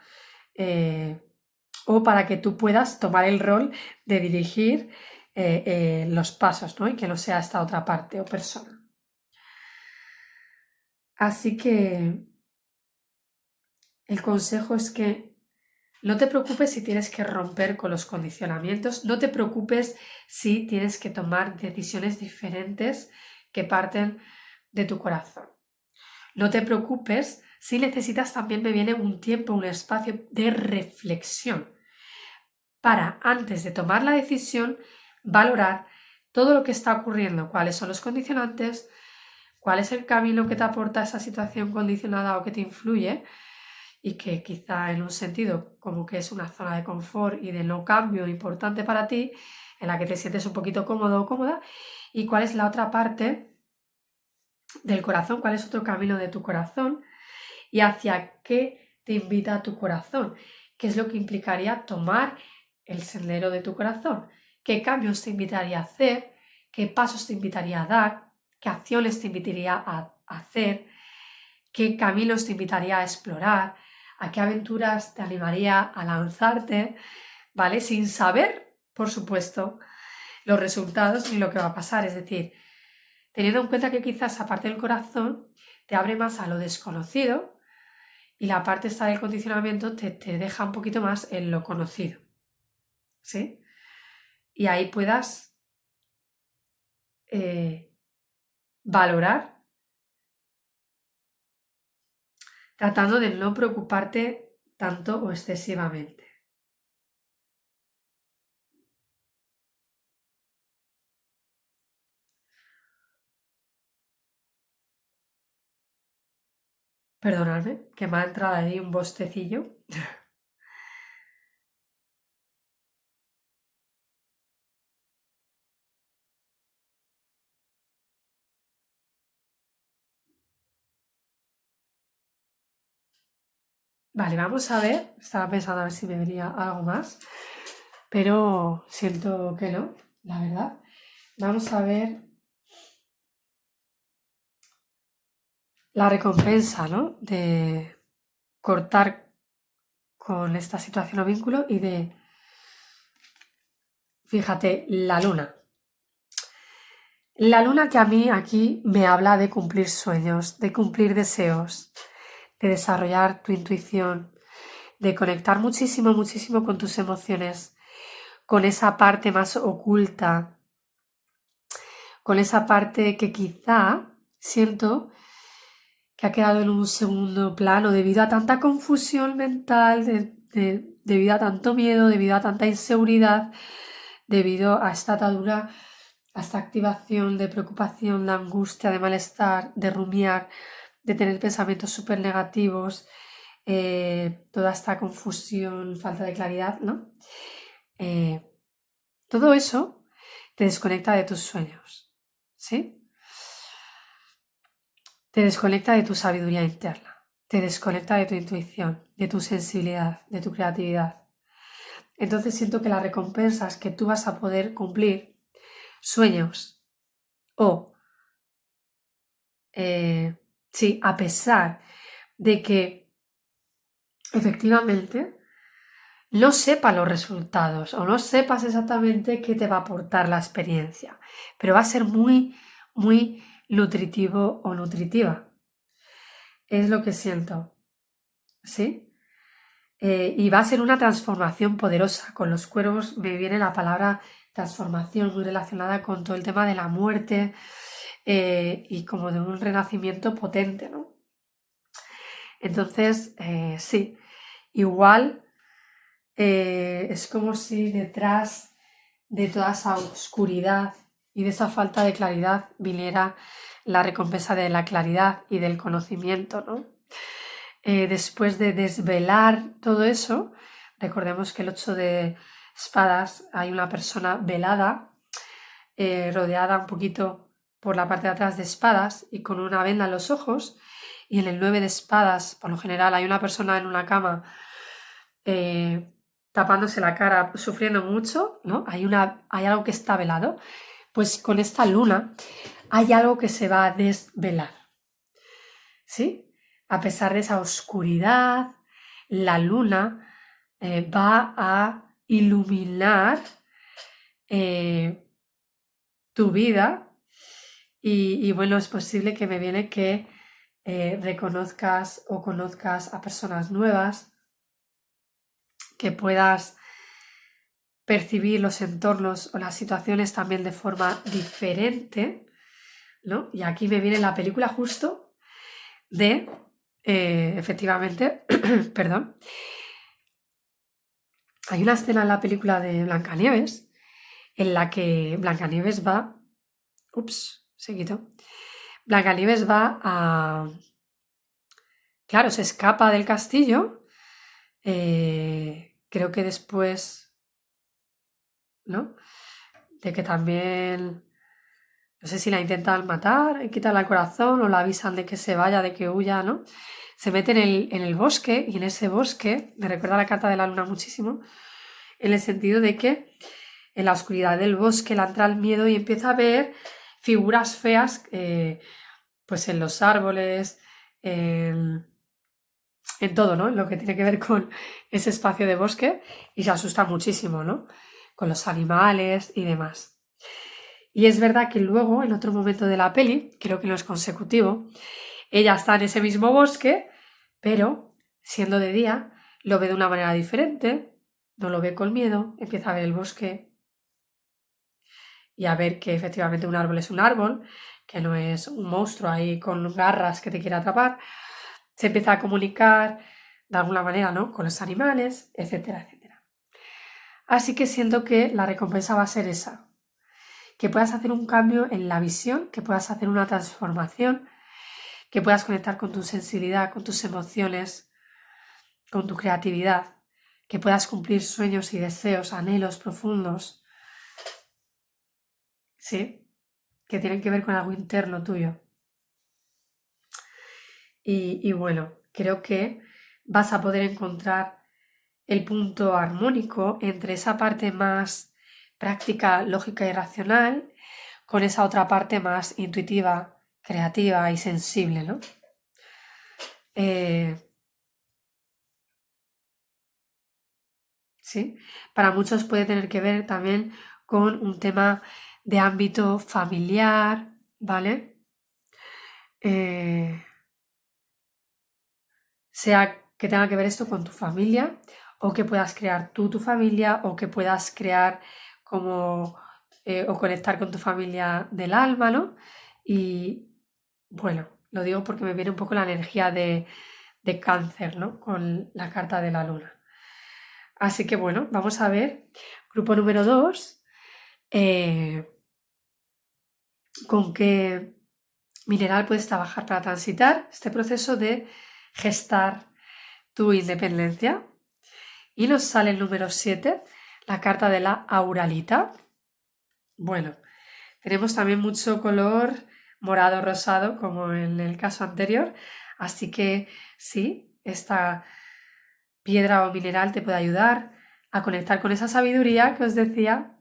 O para que tú puedas tomar el rol de dirigir los pasos, ¿no? Y que no sea esta otra parte o persona. Así que el consejo es que No te preocupes si tienes que romper con los condicionamientos, no te preocupes si tienes que tomar decisiones diferentes que parten de tu corazón. No te preocupes si necesitas, también me viene un tiempo, un espacio de reflexión para, antes de tomar la decisión, valorar todo lo que está ocurriendo, cuáles son los condicionantes, cuál es el camino que te aporta esa situación condicionada o que te influye y que quizá en un sentido como que es una zona de confort y de no cambio importante para ti, en la que te sientes un poquito cómodo o cómoda, y cuál es la otra parte del corazón, cuál es otro camino de tu corazón y hacia qué te invita tu corazón, qué es lo que implicaría tomar el sendero de tu corazón, qué cambios te invitaría a hacer, qué pasos te invitaría a dar, qué acciones te invitaría a hacer, qué caminos te invitaría a explorar, a qué aventuras te animaría a lanzarte, ¿vale? Sin saber, por supuesto, los resultados ni lo que va a pasar. Es decir, teniendo en cuenta que quizás aparte del corazón te abre más a lo desconocido y la parte esta del condicionamiento te deja un poquito más en lo conocido, ¿sí? Y ahí puedas valorar, tratando de no preocuparte tanto o excesivamente. Perdonadme, que me ha entrado ahí un bostecillo. Vale, vamos a ver. Estaba pensando a ver si me venía algo más, pero siento que no, la verdad. Vamos a ver la recompensa, ¿no? De cortar con esta situación o vínculo y de, fíjate, la luna. La luna que a mí aquí me habla de cumplir sueños, de cumplir deseos, de desarrollar tu intuición, de conectar muchísimo, muchísimo con tus emociones, con esa parte más oculta, con esa parte que quizá siento que ha quedado en un segundo plano debido a tanta confusión mental, debido a tanto miedo, debido a tanta inseguridad, debido a esta atadura, a esta activación de preocupación, de angustia, de malestar, de rumiar, de tener pensamientos súper negativos, toda esta confusión, falta de claridad, ¿no? Todo eso te desconecta de tus sueños, ¿sí? Te desconecta de tu sabiduría interna, te desconecta de tu intuición, de tu sensibilidad, de tu creatividad. Entonces siento que las recompensas que tú vas a poder cumplir, sueños o, sí, a pesar de que efectivamente no sepas los resultados o no sepas exactamente qué te va a aportar la experiencia, pero va a ser muy, muy nutritivo o nutritiva. Es lo que siento, ¿sí? Y va a ser una transformación poderosa. Con los cuervos me viene la palabra transformación muy relacionada con todo el tema de la muerte y como de un renacimiento potente, ¿no? Entonces, sí, igual es como si detrás de toda esa oscuridad y de esa falta de claridad viniera la recompensa de la claridad y del conocimiento, ¿no? Después de desvelar todo eso, recordemos que el 8 de espadas hay una persona velada, rodeada un poquito por la parte de atrás de espadas y con una venda en los ojos, y en el 9 de espadas, por lo general, hay una persona en una cama tapándose la cara, sufriendo mucho, ¿no? Hay algo que está velado. Pues con esta luna hay algo que se va a desvelar, ¿sí? A pesar de esa oscuridad, la luna va a iluminar tu vida y bueno, es posible que me viene que reconozcas o conozcas a personas nuevas, que puedas percibir los entornos o las situaciones también de forma diferente, ¿no? Y aquí me viene la película justo de, efectivamente, perdón, hay una escena en la película de Blancanieves en la que Blancanieves va, se quitó, Blancanieves va a, claro, se escapa del castillo, creo que después, ¿no? De que también, no sé si la intentan matar, quitarle el corazón o la avisan de que se vaya, de que huya, ¿no? Se mete en el bosque y en ese bosque, me recuerda la carta de la luna muchísimo, en el sentido de que en la oscuridad del bosque le entra el miedo y empieza a ver figuras feas, pues en los árboles, en todo, ¿no? En lo que tiene que ver con ese espacio de bosque y se asusta muchísimo, ¿no? Con los animales y demás. Y es verdad que luego, en otro momento de la peli, creo que no es consecutivo, ella está en ese mismo bosque, pero siendo de día, lo ve de una manera diferente, no lo ve con miedo, empieza a ver el bosque y a ver que efectivamente un árbol es un árbol, que no es un monstruo ahí con garras que te quiere atrapar. Se empieza a comunicar de alguna manera, ¿no? Con los animales, etcétera, etcétera. Así que siento que la recompensa va a ser esa, que puedas hacer un cambio en la visión, que puedas hacer una transformación, que puedas conectar con tu sensibilidad, con tus emociones, con tu creatividad, que puedas cumplir sueños y deseos, anhelos profundos, ¿sí? Que tienen que ver con algo interno tuyo. Y bueno, creo que vas a poder encontrar el punto armónico entre esa parte más práctica, lógica y racional con esa otra parte más intuitiva, creativa y sensible, ¿no? ¿Sí? Para muchos puede tener que ver también con un tema de ámbito familiar, ¿vale? Sea que tenga que ver esto con tu familia o que puedas crear tú tu familia o que puedas crear como o conectar con tu familia del alma, ¿no? Y bueno, lo digo porque me viene un poco la energía de cáncer, ¿no? Con la carta de la luna. Así que bueno, vamos a ver, grupo número 2, con qué mineral puedes trabajar para transitar este proceso de gestar tu independencia. Y nos sale el número 7, la carta de la auralita. Bueno, tenemos también mucho color morado rosado como en el caso anterior, así que sí, esta piedra o mineral te puede ayudar a conectar con esa sabiduría que os decía,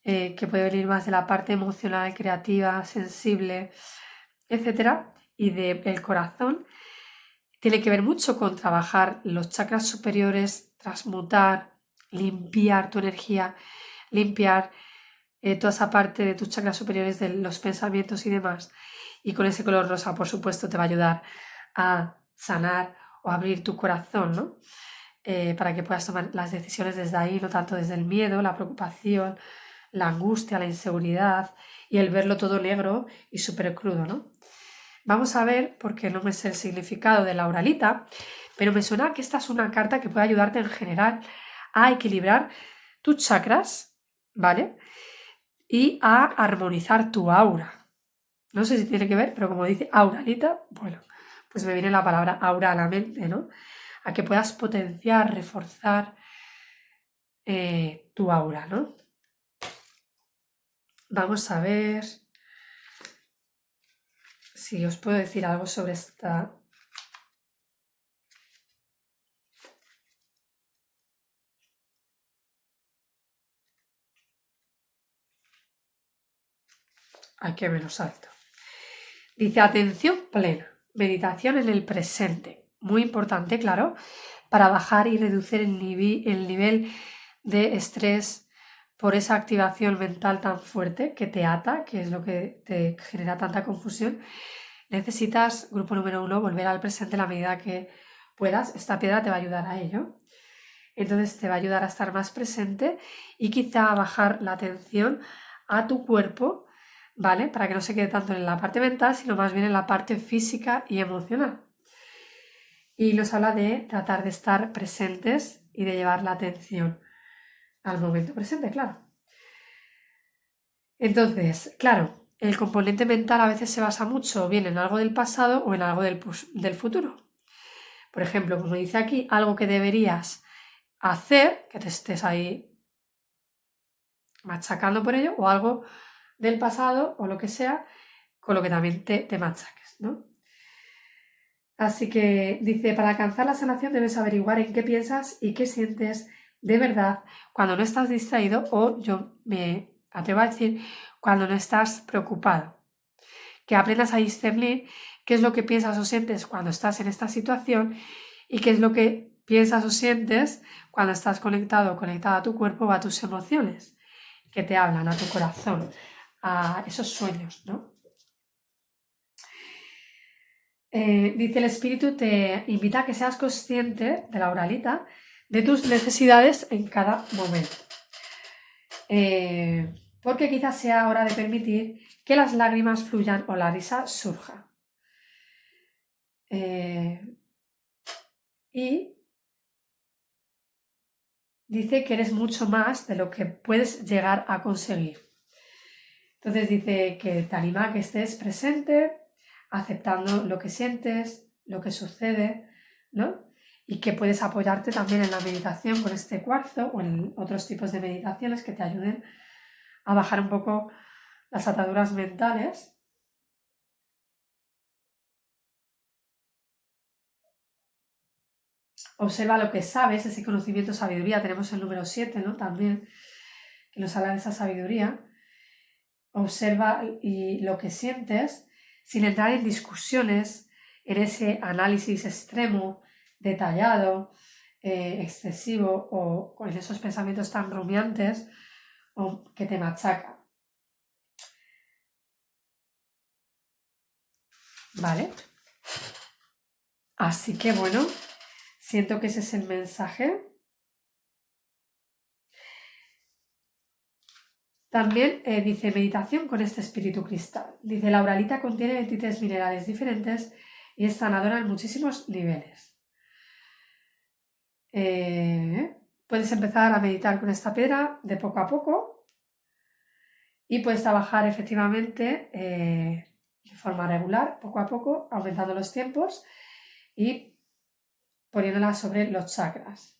que puede venir más de la parte emocional, creativa, sensible, etcétera, y del corazón. Tiene que ver mucho con trabajar los chakras superiores, transmutar, limpiar tu energía, limpiar toda esa parte de tus chakras superiores de los pensamientos y demás. Y con ese color rosa, por supuesto, te va a ayudar a sanar o abrir tu corazón, ¿no? Para que puedas tomar las decisiones desde ahí, no tanto desde el miedo, la preocupación, la angustia, la inseguridad y el verlo todo negro y súper crudo, ¿no? Vamos a ver, porque no me sé el significado de la auralita, pero me suena que esta es una carta que puede ayudarte en general a equilibrar tus chakras, ¿vale? Y a armonizar tu aura. No sé si tiene que ver, pero como dice auralita, bueno, pues me viene la palabra aura a la mente, ¿no? A que puedas potenciar, reforzar tu aura, ¿no? Vamos a ver si os puedo decir algo sobre esta. Ay, que menos alto. Dice atención plena, meditación en el presente. Muy importante, claro, para bajar y reducir el nivel de estrés por esa activación mental tan fuerte que te ata, que es lo que te genera tanta confusión. Necesitas, grupo número 1, volver al presente a la medida que puedas. Esta piedra te va a ayudar a ello. Entonces te va a ayudar a estar más presente y quizá a bajar la atención a tu cuerpo, ¿vale? Para que no se quede tanto en la parte mental, sino más bien en la parte física y emocional. Y nos habla de tratar de estar presentes y de llevar la atención al momento presente, claro. Entonces, claro, el componente mental a veces se basa mucho bien en algo del pasado o en algo del futuro. Por ejemplo, como dice aquí, algo que deberías hacer, que te estés ahí machacando por ello, o algo del pasado o lo que sea, con lo que también te machaques, ¿no? Así que dice, para alcanzar la sanación debes averiguar en qué piensas y qué sientes de verdad cuando no estás distraído o yo me atrevo a decir cuando no estás preocupado. Que aprendas a discernir qué es lo que piensas o sientes cuando estás en esta situación y qué es lo que piensas o sientes cuando estás conectado o conectada a tu cuerpo o a tus emociones que te hablan, a tu corazón, a esos sueños, ¿no? Dice el espíritu te invita a que seas consciente de la oralita de tus necesidades en cada momento. Porque quizás sea hora de permitir que las lágrimas fluyan o la risa surja. Y dice que eres mucho más de lo que puedes llegar a conseguir. Entonces dice que te anima a que estés presente, aceptando lo que sientes, lo que sucede, ¿no? Y que puedes apoyarte también en la meditación con este cuarzo o en otros tipos de meditaciones que te ayuden a bajar un poco las ataduras mentales. Observa lo que sabes, ese conocimiento, sabiduría. Tenemos el número 7, ¿no? También, que nos habla de esa sabiduría. Observa y lo que sientes sin entrar en discusiones, en ese análisis extremo, detallado, excesivo o en esos pensamientos tan rumiantes o que te machacan. ¿Vale? Así que bueno, siento que ese es el mensaje. También dice meditación con este espíritu cristal. Dice la auralita contiene 23 minerales diferentes y es sanadora en muchísimos niveles. Puedes empezar a meditar con esta piedra de poco a poco y puedes trabajar efectivamente de forma regular, poco a poco, aumentando los tiempos y poniéndola sobre los chakras.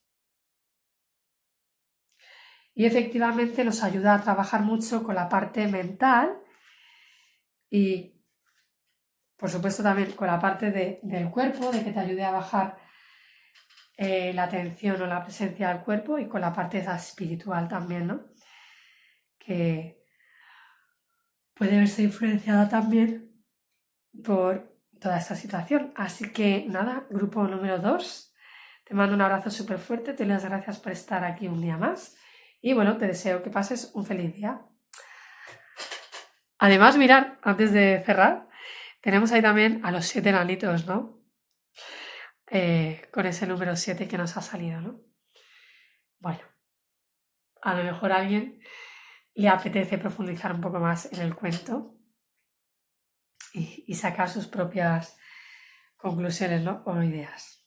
Y efectivamente nos ayuda a trabajar mucho con la parte mental y, por supuesto, también con la parte del cuerpo, de que te ayude a bajar la atención o la presencia del cuerpo y con la parte esa espiritual también, ¿no? Que puede verse influenciada también por toda esta situación. Así que nada, grupo número 2, te mando un abrazo súper fuerte, te doy las gracias por estar aquí un día más y bueno, te deseo que pases un feliz día. Además, mirar, antes de cerrar, tenemos ahí también a los 7 enanitos, ¿no? Con ese número 7 que nos ha salido, ¿no? Bueno, a lo mejor a alguien le apetece profundizar un poco más en el cuento y sacar sus propias conclusiones, ¿no? O ideas.